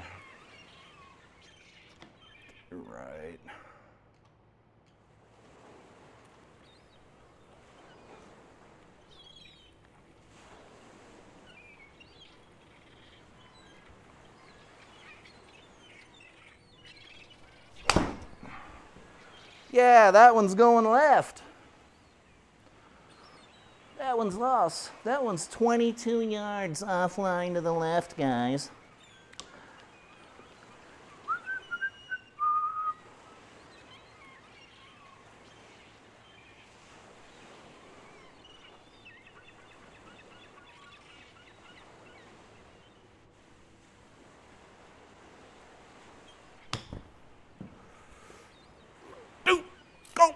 Speaker 1: Right. Yeah, that one's going left. That one's lost. That one's 22 yards offline to the left, guys. Go!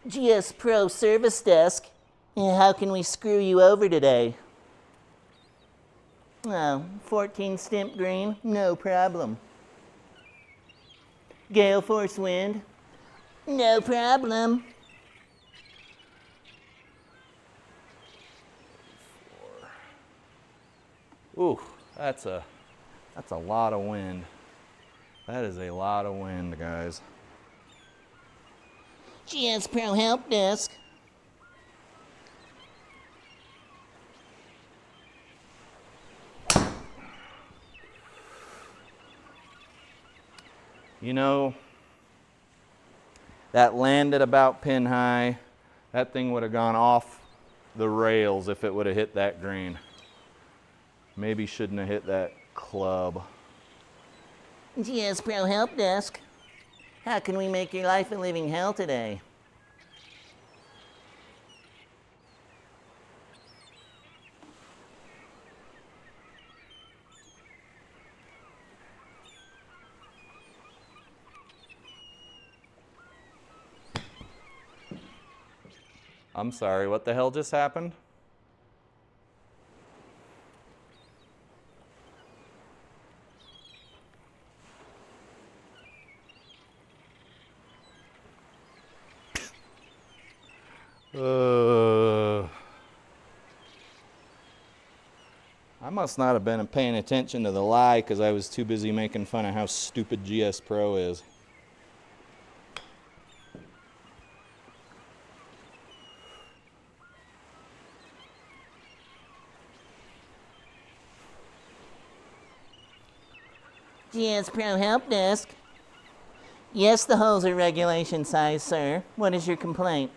Speaker 1: GS Pro Service Desk. How can we screw you over today? Oh, 14 stimp green, no problem. Gale force wind, no problem. Ooh, that's a lot of wind. That is a lot of wind, guys. GS Pro Help Desk. You know, that landed about pin high. That thing would have gone off the rails if it would have hit that green. Maybe shouldn't have hit that club. GS Pro Help Desk. How can we make your life a living hell today? I'm sorry, what the hell just happened? I must not have been paying attention to the lie because I was too busy making fun of how stupid GS Pro is. GS Pro Help Desk. Yes, the holes are regulation size, sir. What is your complaint?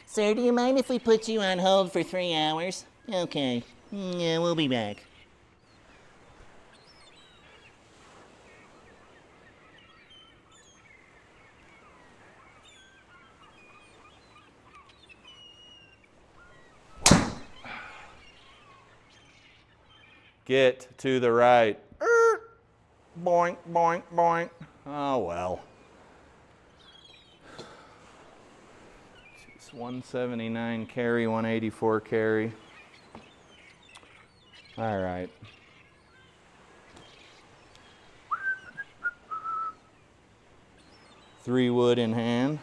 Speaker 1: Sir, do you mind if we put you on hold for 3 hours? Okay. Yeah, we'll be back. Get to the right. Boink, boink, boink. Oh, well. It's 179 carry, 184 carry. All right. Three wood in hand.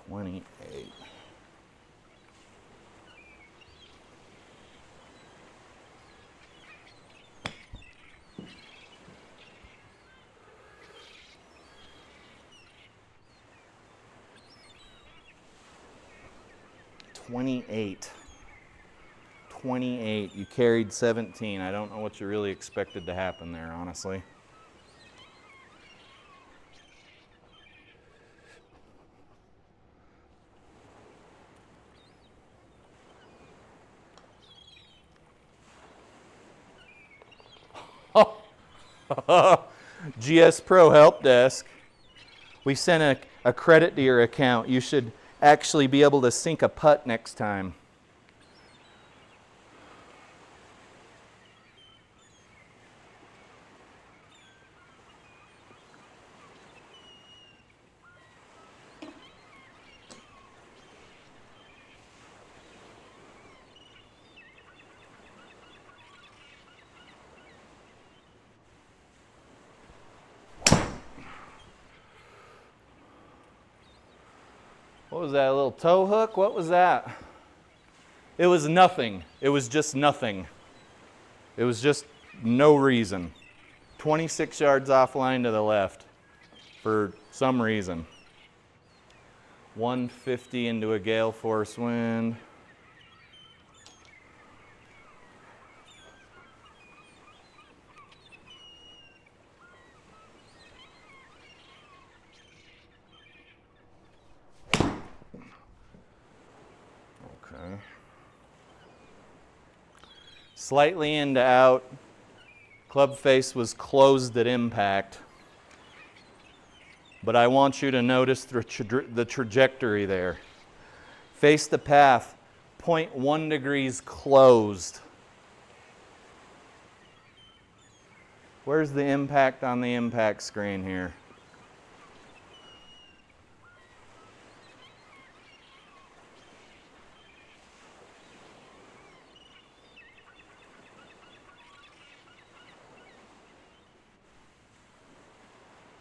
Speaker 1: 28. $28. You carried 17. I don't know what you really expected to happen there, honestly. GS Pro Help Desk. We sent a credit to your account. You should actually be able to sink a putt next time. What was that, a little toe hook? What was that? It was nothing. It was just nothing. It was just no reason. 26 yards offline to the left for some reason. 150 into a gale force wind. Okay. Slightly into out. Club face was closed at impact. But I want you to notice the trajectory there. Face the path, 0.1 degrees closed. Where's the impact on the impact screen here?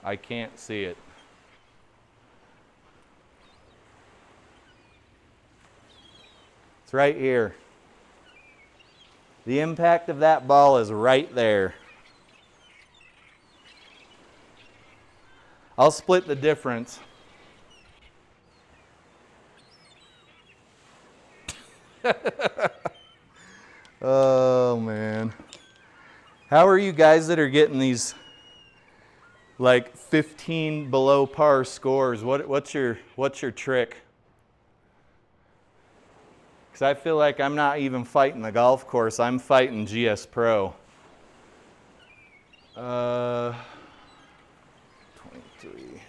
Speaker 1: I can't see it. It's right here. The impact of that ball is right there. I'll split the difference. Oh man. How are you guys that are getting these like 15 below par scores? What's your trick? Because I feel like I'm not even fighting the golf course, I'm fighting GS Pro. 23.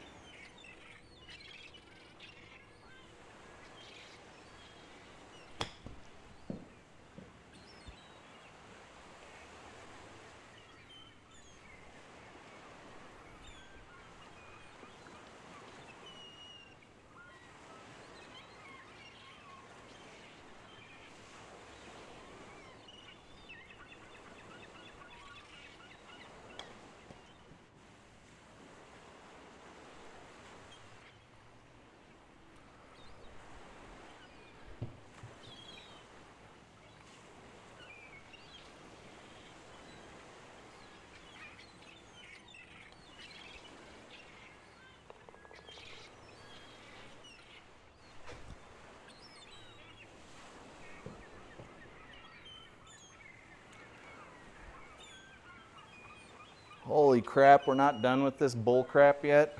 Speaker 1: Holy crap, we're not done with this bull crap yet.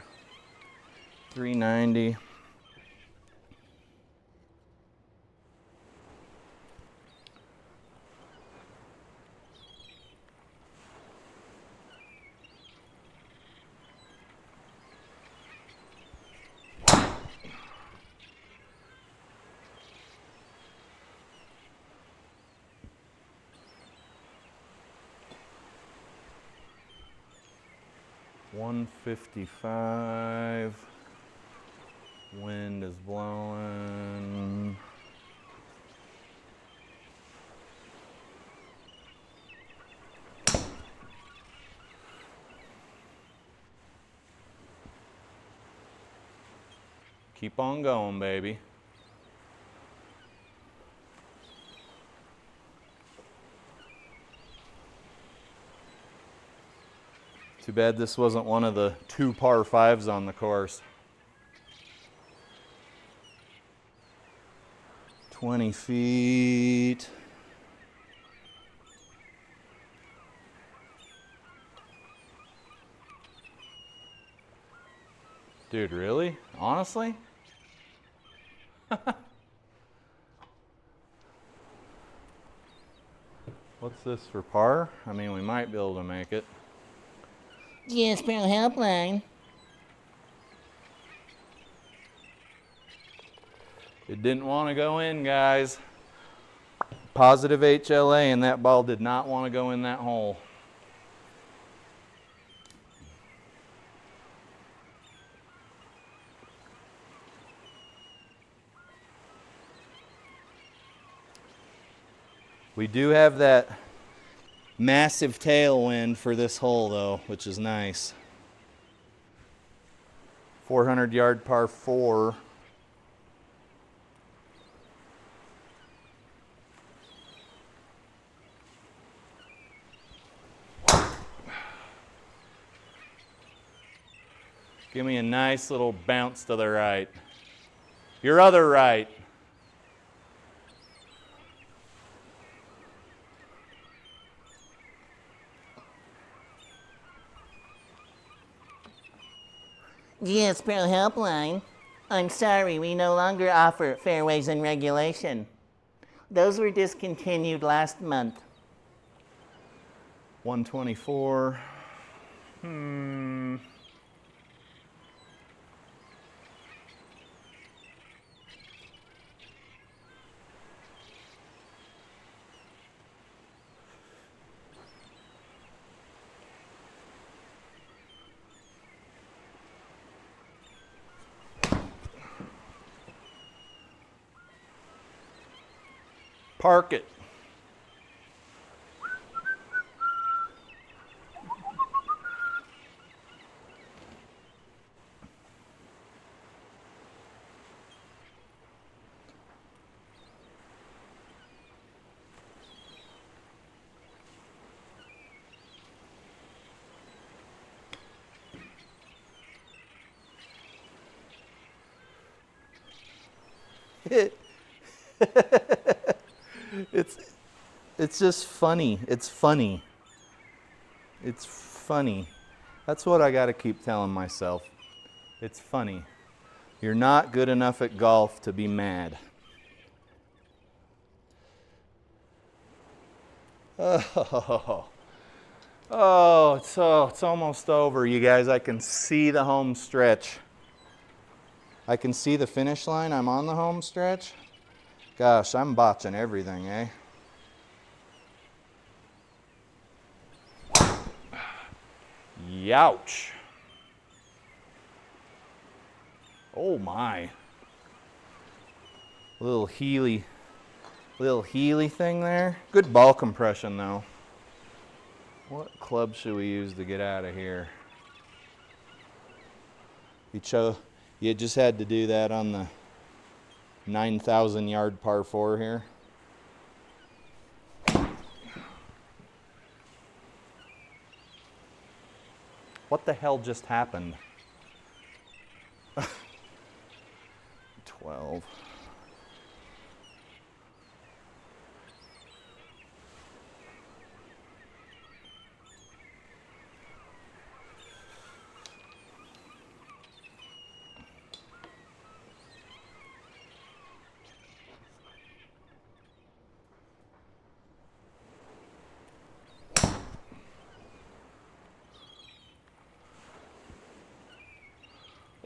Speaker 1: 390. $155. Wind is blowing. Keep on going, baby. Too bad this wasn't one of the 2 par 5s on the course. 20 feet. Dude, really? Honestly? What's this for par? I mean, we might be able to make it.
Speaker 2: Yes, Pro Helpline.
Speaker 1: It didn't want to go in, guys. Positive HLA, and that ball did not want to go in that hole. We do have that massive tailwind for this hole, though, which is nice. 400-yard par 4. Give me a nice little bounce to the right. Your other right.
Speaker 2: Yes, Pro Helpline. I'm sorry, we no longer offer fairways in regulation. Those were discontinued last month.
Speaker 1: 124. Park it. It's just funny. It's funny. It's funny. That's what I got to keep telling myself. It's funny. You're not good enough at golf to be mad. It's almost over, you guys. I can see the home stretch. I can see the finish line. I'm on the home stretch. Gosh, I'm botching everything, eh? Youch. Oh my. Little Healy thing there. Good ball compression though. What club should we use to get out of here? You just had to do that on the 9,000 yard par 4 here. What the hell just happened? 12.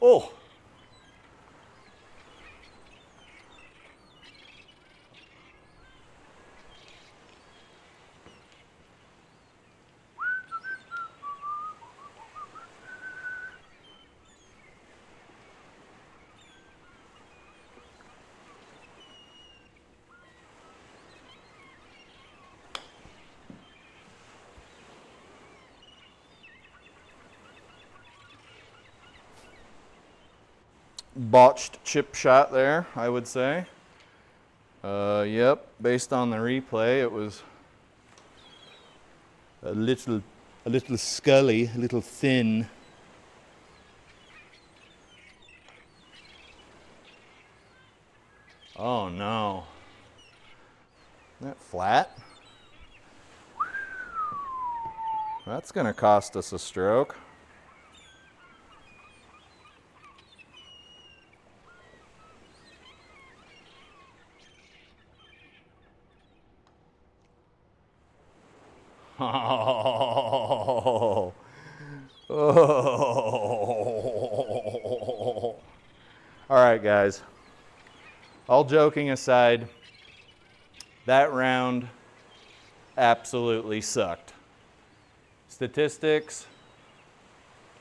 Speaker 1: Oh. botched chip shot there, I would say. Yep, based on the replay, it was a little scully, a little thin. Oh no. Isn't that flat? That's gonna cost us a stroke. Oh. Oh. All right, guys. All joking aside, that round absolutely sucked. Statistics: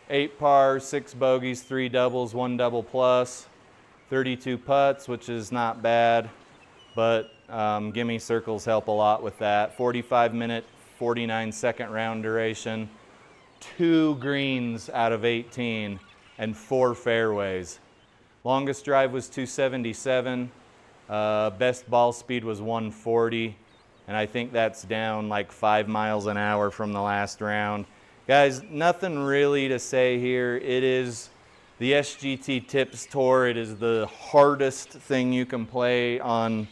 Speaker 1: 8 pars, 6 bogeys, 3 doubles, 1 double plus, 32 putts, which is not bad, but gimme circles help a lot with that. 45-minute, 49-second round duration, 2 greens out of 18, and 4 fairways. Longest drive was 277. Best ball speed was 140. And I think that's down like 5 miles an hour from the last round. Guys, nothing really to say here. It is the SGT Tips Tour. It is the hardest thing you can play on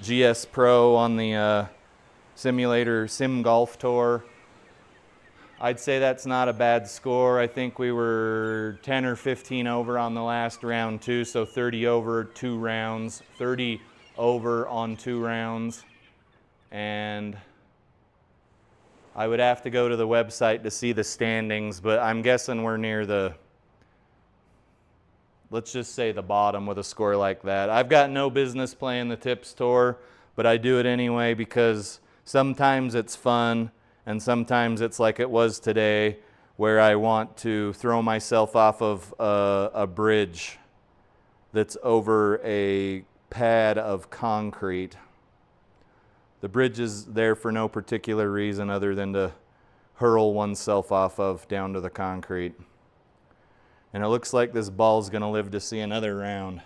Speaker 1: GS Pro on the simulator Sim Golf Tour. I'd say that's not a bad score. I think we were 10 or 15 over on the last round too, so 30 over 2 rounds, 30 over on 2 rounds. And I would have to go to the website to see the standings, but I'm guessing we're near the, let's just say the bottom with a score like that. I've got no business playing the Tips Tour, but I do it anyway because sometimes it's fun and sometimes it's like it was today where I want to throw myself off of a bridge that's over a pad of concrete. The bridge is there for no particular reason other than to hurl oneself off of down to the concrete. And it looks like this ball's going to live to see another round.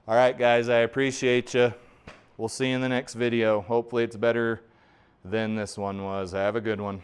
Speaker 1: All right, guys, I appreciate you. We'll see you in the next video. Hopefully it's better than this one was. Have a good one.